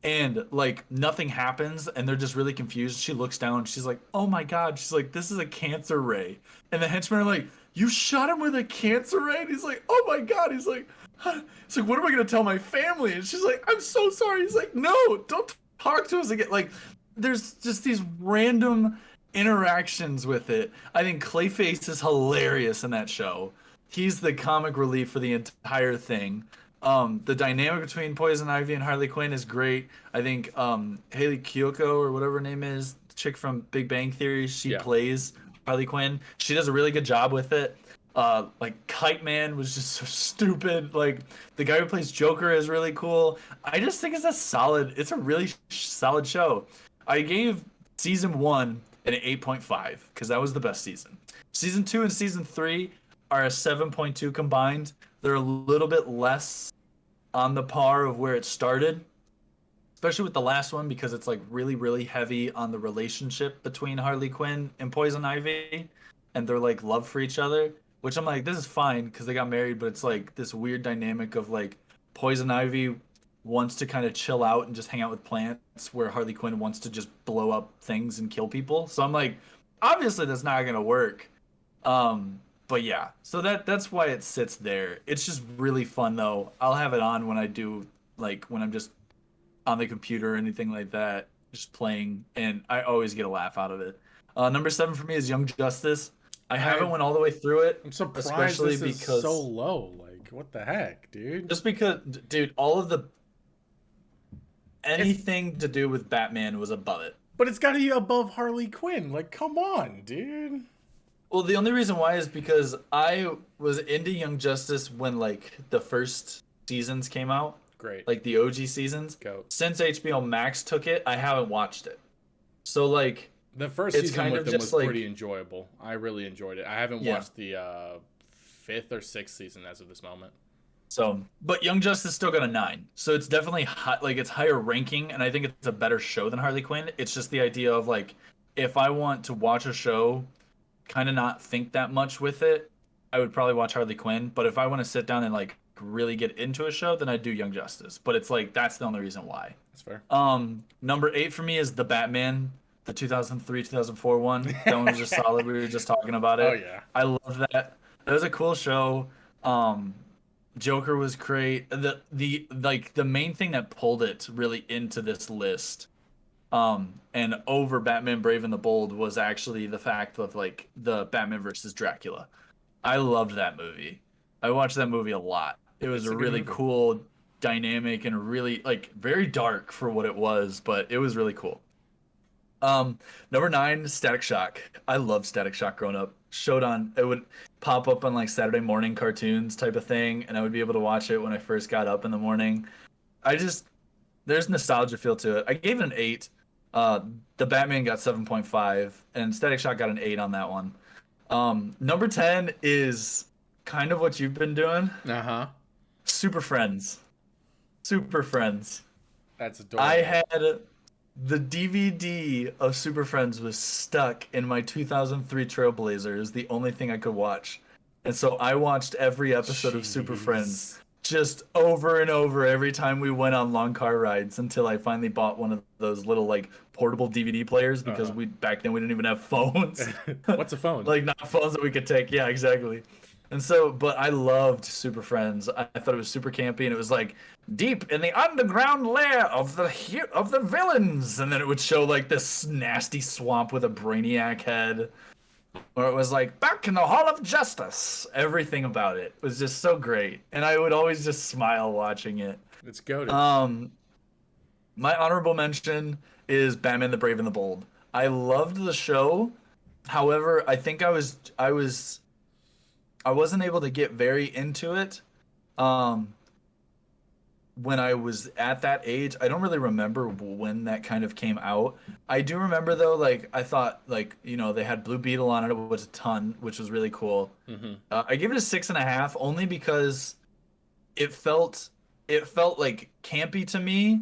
And like nothing happens and they're just really confused. She looks down, she's like, "Oh my god." She's like, "This is a cancer ray." And the henchmen are like, "You shot him with a cancer ray?" And he's like, "Oh my god." He's like, "Huh." It's like, "What am I gonna tell my family?" And she's like, "I'm so sorry." He's like, "No, don't talk to us again." Like, there's just these random interactions with it. I think Clayface is hilarious in that show. He's the comic relief for the entire thing. The dynamic between Poison Ivy and Harley Quinn is great. I think Haley Kiyoko or whatever her name is, the chick from Big Bang Theory, she Yeah. plays Harley Quinn. She does a really good job with it. Like Kite Man was just so stupid. Like the guy who plays Joker is really cool. I just think it's a really solid show. I gave season 1 an 8.5 because that was the best season. Season 2 and season 3 are a 7.2 combined. They're a little bit less on the par of where it started, especially with the last one because it's like really, really heavy on the relationship between Harley Quinn and Poison Ivy and their like love for each other, which I'm like, this is fine because they got married, but it's like this weird dynamic of like Poison Ivy wants to kind of chill out and just hang out with plants where Harley Quinn wants to just blow up things and kill people. So I'm like, obviously that's not gonna work. But yeah, so that's why it sits there. It's just really fun though. I'll have it on when I do like when I'm just on the computer or anything like that, just playing, and I always get a laugh out of it. Number 7 for me is Young Justice. I haven't went all the way through it. I'm surprised especially this is because so low. Like, what the heck, dude? just because, dude, all of the anything to do with Batman was above it. But it's got to be above Harley Quinn. Like, come on, dude. Well, the only reason why is because I was into Young Justice when like the first seasons came out, Great. like the OG seasons. Go. Since HBO Max took it, I haven't watched it. So like The first it's season kind with of them just was like pretty enjoyable. I really enjoyed it. I haven't Yeah. watched the 5th or 6th season as of this moment. so, but Young Justice still got a 9. So it's definitely like it's higher ranking, and I think it's a better show than Harley Quinn. It's just the idea of like if I want to watch a show, kind of not think that much with it, I would probably watch Harley Quinn. But if I want to sit down and like really get into a show, then I do Young Justice. But it's like that's the only reason why. That's fair. Number 8 for me is The Batman, the 2003-2004 one. That one was just solid. We were just talking about it. Oh, yeah. I love that. That was a cool show. Joker was great. The main thing that pulled it really into this list, and over Batman Brave and the Bold was actually the fact of like the Batman versus Dracula. I loved that movie. I watched that movie a lot. It was It's a a good really movie. cool dynamic and really like very dark for what it was, but it was really cool. Number 9, Static Shock. I loved Static Shock growing up. Showed on, it would pop up on like Saturday morning cartoons type of thing, and I would be able to watch it when I first got up in the morning. There's nostalgia feel to it. I gave it an 8. The Batman got 7.5, and Static Shock got an 8 on that one. Number 10 is kind of what you've been doing. Uh-huh. Super Friends. Super Friends. That's adorable. I had the DVD of Super Friends was stuck in my 2003 Trailblazer. It was the only thing I could watch. And so I watched every episode of Super Friends Jeez. just over and over every time we went on long car rides until I finally bought one of those little like portable DVD players because Uh-huh. we back then we didn't even have phones. What's a phone? Like not phones that we could take. Yeah, exactly. And so, but I loved Super Friends. I thought it was super campy, and it was like deep in the underground lair of the villains, and then it would show like this nasty swamp with a Brainiac head, or it was like back in the Hall of Justice. Everything about it was just so great, and I would always just smile watching it. It's goated. My honorable mention is Batman: The Brave and the Bold. I loved the show. However, I think I wasn't able to get very into it when I was at that age. I don't really remember when that kind of came out. I do remember though, like I thought, like they had Blue Beetle on it, was a ton, which was really cool. Mm-hmm. I give it a 6.5 only because it felt like campy to me,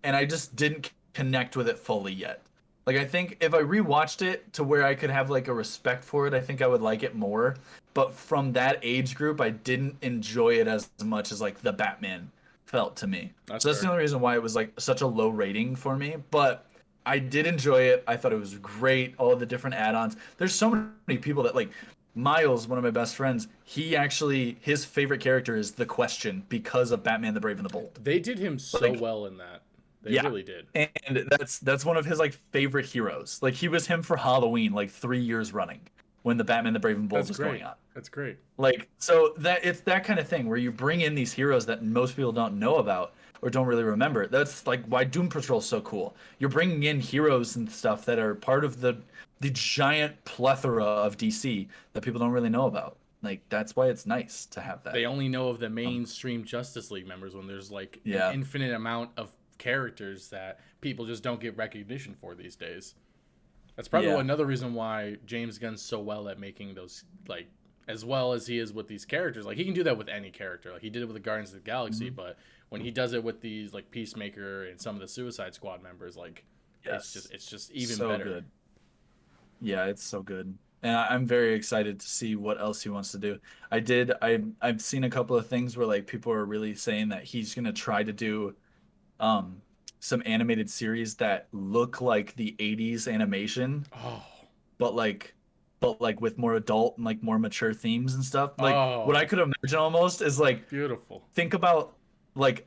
and I just didn't connect with it fully yet. Like I think if I rewatched it to where I could have like a respect for it, I think I would like it more. But from that age group, I didn't enjoy it as much as like the Batman felt to me. That's So that's fair. the only reason why it was like such a low rating for me. But I did enjoy it. I thought it was great. All of the different add-ons. There's so many people that like Miles, one of my best friends, his favorite character is the Question because of Batman the Brave and the Bold. They did him so Like, well in that. They yeah. really did. And that's one of his like favorite heroes. Like he was him for Halloween like 3 years running when the Batman the Brave and the Bold That's was great. going on. That's great. Like so that it's that kind of thing where you bring in these heroes that most people don't know about or don't really remember. That's like why Doom Patrol's so cool. You're bringing in heroes and stuff that are part of the giant plethora of DC that people don't really know about. Like that's why it's nice to have that. They only know of the mainstream Justice League members when there's like Yeah. an infinite amount of characters that people just don't get recognition for these days. That's probably Yeah. another reason why James Gunn's so well at making those, like, as well as he is with these characters. Like, he can do that with any character. Like, he did it with the Guardians of the Galaxy, but when he does it with these, like, Peacemaker and some of the Suicide Squad members, like, Yes. it's just even So better. good. Yeah, it's so good. And I'm very excited to see what else he wants to do. I've seen a couple of things where like people are really saying that he's gonna try to do um some animated series that look like the 80s animation, Oh, but like with more adult and like more mature themes and stuff. Like what I oh, could imagine almost is like beautiful. think about like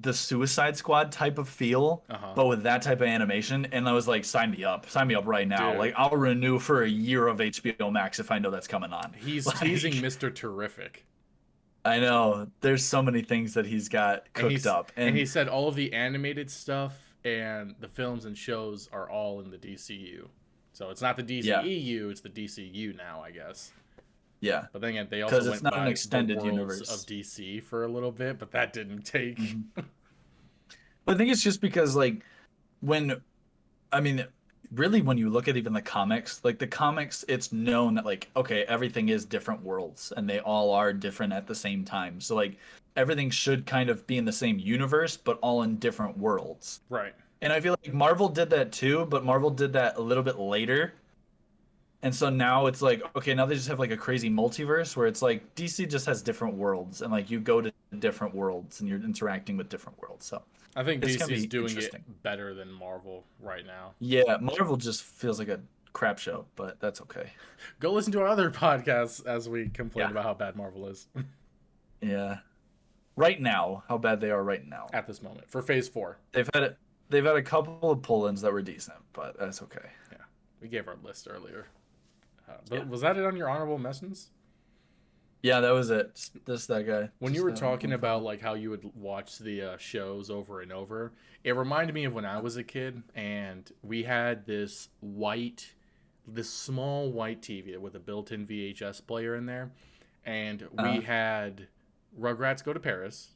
the Suicide Squad type of feel, Uh-huh. but with that type of animation. And I was like, sign me up right now. Dude. Like I'll renew for a year of HBO Max if I know that's coming on. He's Like, teasing Mr. Terrific. I know there's so many things that he's got cooked up, And he said all of the animated stuff and the films and shows are all in the DCU. So it's not the DCEU, it's the DCU now, I guess. yeah, But then again, they because also it's went not an by extended the worlds universe of DC for a little bit, but that didn't take. But I think it's just because like when I mean really when you look at even the comics, like the comics, it's known that like okay, everything is different worlds and they all are different at the same time. So like everything should kind of be in the same universe but all in different worlds. Right. And I feel like Marvel did that too, but Marvel did that a little bit later. And so now it's like, okay, now they just have like a crazy multiverse where it's like DC just has different worlds and like you go to different worlds and you're interacting with different worlds. So I think it's gonna DC's be doing interesting. it better than Marvel right now. Yeah, Marvel just feels like a crap show, but that's okay. Go listen to our other podcasts as we complain Yeah. about how bad Marvel is Yeah. Right now, how bad they are right now. at this moment for Phase 4. They've had a couple of pull-ins that were decent, but that's okay. Yeah. We gave our list earlier. Yeah. Was that it on your honorable mentions? Yeah, that was it. Just that guy. When Just you were that talking one. about like how you would watch the shows over and over, it reminded me of when I was a kid and we had this small white TV with a built-in VHS player in there, and we had Rugrats Go to Paris.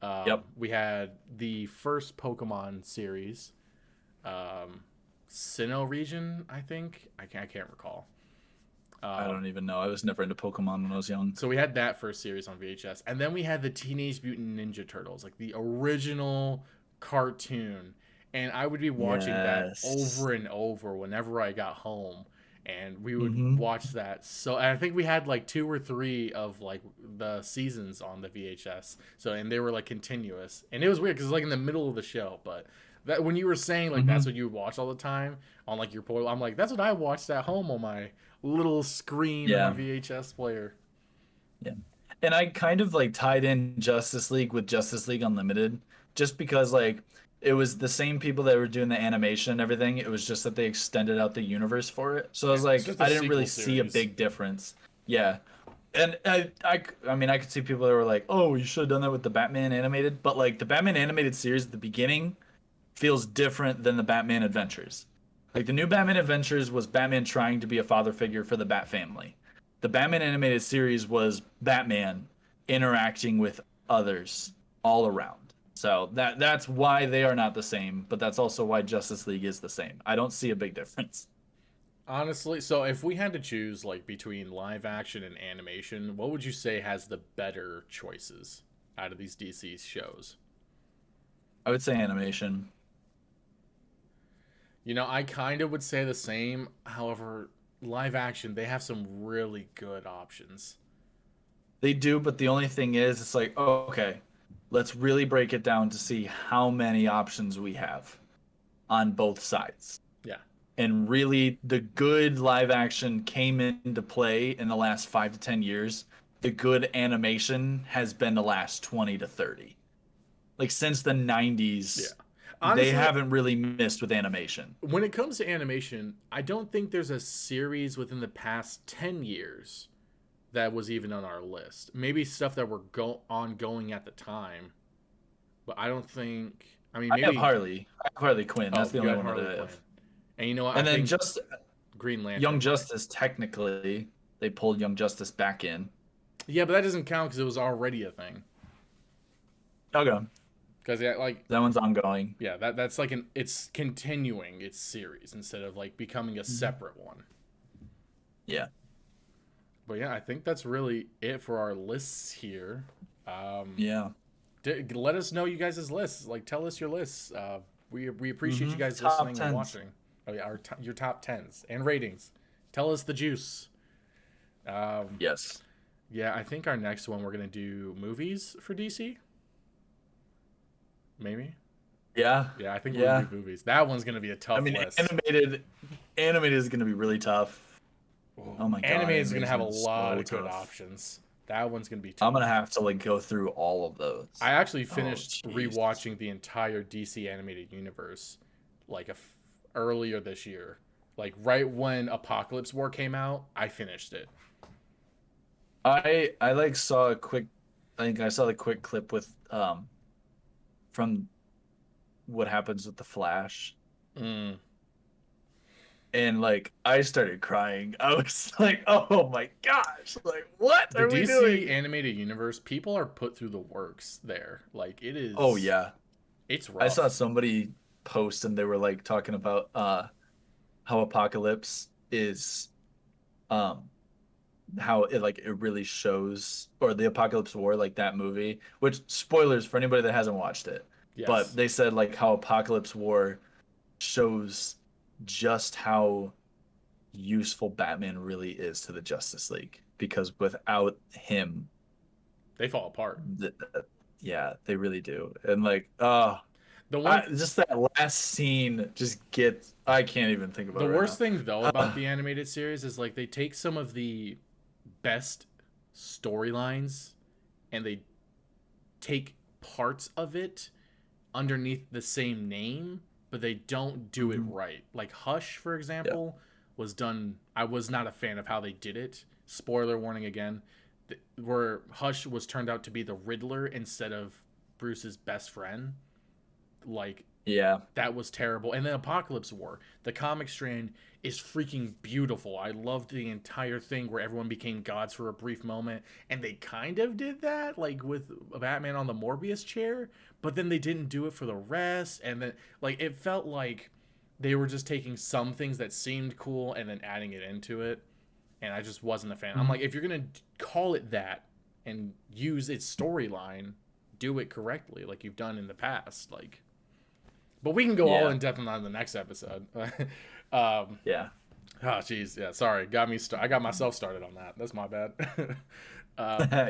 Yep. We had the first Pokemon series, Sinnoh region, I think. I can't recall. I don't even know. I was never into Pokemon when I was young. So we had that first series on VHS, and then we had the Teenage Mutant Ninja Turtles, like the original cartoon, and I would be watching that Yes. over and over whenever I got home, and we would Mm-hmm. watch that. So and I think we had like 2 or 3 of like the seasons on the VHS. So and they were like continuous, and it was weird because it's like in the middle of the show. But that when you were saying like Mm-hmm. that's what you would watch all the time on like your portal, I'm like that's what I watched at home on my little screen on my Yeah. VHS player. Yeah. And I kind of like tied in Justice League with Justice League Unlimited just because like it was the same people that were doing the animation and everything. It was just that they extended out the universe for it. So I Yeah, was it's like, just a I didn't sequel really see a series. big difference. Yeah. And I mean, I could see people that were like, "Oh, you should have done that with the Batman animated," but like the Batman animated series at the beginning feels different than the Batman Adventures. Like the new Batman Adventures was Batman trying to be a father figure for the Bat family. The Batman animated series was Batman interacting with others all around. So that's why they are not the same, but that's also why Justice League is the same. I don't see a big difference. Honestly, so if we had to choose like between live action and animation, what would you say has the better choices out of these DC shows? I would say animation. You know, I kind of would say the same. However, live action, they have some really good options. They do, but the only thing is it's like, oh, okay, let's really break it down to see how many options we have on both sides. Yeah. And really the good live action came into play in the last 5 to 10 years. The good animation has been the last 20 to 30. Like since the Yeah. 90s, they Honestly, haven't really missed with animation. when it comes to animation, I don't think there's a series within the past 10 years that was even on our list. Maybe stuff that were ongoing at the time, but I don't think. I mean, I have maybe. Harley. I have Harley Quinn. That's Oh, the you only have one that Harley I Quinn, have. and you know what? I And then think just Green Lantern. Young Right? Justice, technically, they pulled Young Justice back in. Yeah, but that doesn't count because it was already a thing. Okay. Because yeah, like That one's ongoing. yeah, that's like it's continuing its series instead of like becoming a Mhm. separate one. Yeah. But yeah, I think that's really it for our lists here. Um, Yeah. let us know you guys' lists. Like, tell us your lists. We appreciate you Mm-hmm. guys Top listening and tens. watching. Oh yeah, your top tens and ratings. Tell us the juice. Um, Yes. yeah, I think our next one we're gonna do movies for DC. Maybe. Yeah. Yeah, I think we're gonna Yeah. do movies. That one's gonna be a I tough mean, list. animated is going to be really tough. Oh, Oh my god, animated is animated gonna is have a going to be lot so of good tough. options. That one's gonna be I'm going to tough. have to like go through all of I those. actually Oh, finished jeez. rewatching the entire DC animated universe like earlier this year. Like right when Apocalypse War came out, I finished it. I like saw a quick I think I saw the quick clip with from what happens with the Flash Mm. and like I started crying. I was like, "Oh my gosh. Like what The are we DC doing?" animated universe, people are put through the works there. Like Oh yeah. it's I saw rough. somebody post and they were like talking about how Apocalypse is um how it like it really shows or the Apocalypse War like that movie, which spoilers for anybody that hasn't watched it, but Yes. they said like how Apocalypse War shows just how useful Batman really is to the Justice League because without him They fall apart. yeah, they really do. And like The one just that last scene just gets I can't even think about the it right worst now. thing though about the animated series is like they take some of the best storylines and they take parts of it underneath the same name, but they don't do it Mhm. right. Like Hush, for Yeah. example, was done. I was not a fan of how they did it. Spoiler warning again, where Hush was turned out to be the Riddler instead of Bruce's best friend. Like Yeah. that was terrible. And then Apocalypse War, the comic strand is freaking beautiful. I loved the entire thing where everyone became gods for a brief moment, and they kind of did that, like with Batman on the Morbius chair, but then they didn't do it for the rest. And then, like, it felt like they were just taking some things that seemed cool and then adding it into it. and I just wasn't a fan. I'm like, if you're gonna call it that and use its storyline, do it correctly, like you've done in the past. Like, but we can go all in depth on that in the next episode. Yeah. Oh, jeez. Yeah, sorry. I got myself started on that. That's my bad.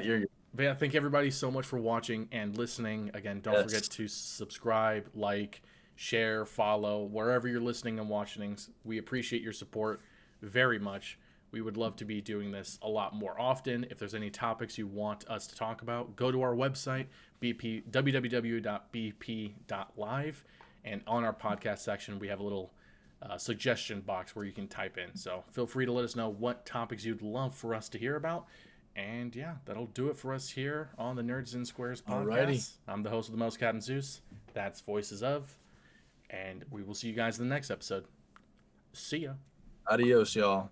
You're good. But yeah, thank everybody so much for watching and listening. Again, don't forget to subscribe, like, share, follow, wherever you're listening and watching. We appreciate your support very much. We would love to be doing this a lot more often. If there's any topics you want us to talk about, go to our website, www.bp.live. And on our podcast section, we have a little suggestion box where you can type in. So feel free to let us know what topics you'd love for us to hear about. And yeah, that'll do it for us here on the Nerds and Squares podcast. Alrighty. I'm the host of the most, Captain Zeus. That's Voices of. And we will see you guys in the next episode. See ya. Adios, y'all.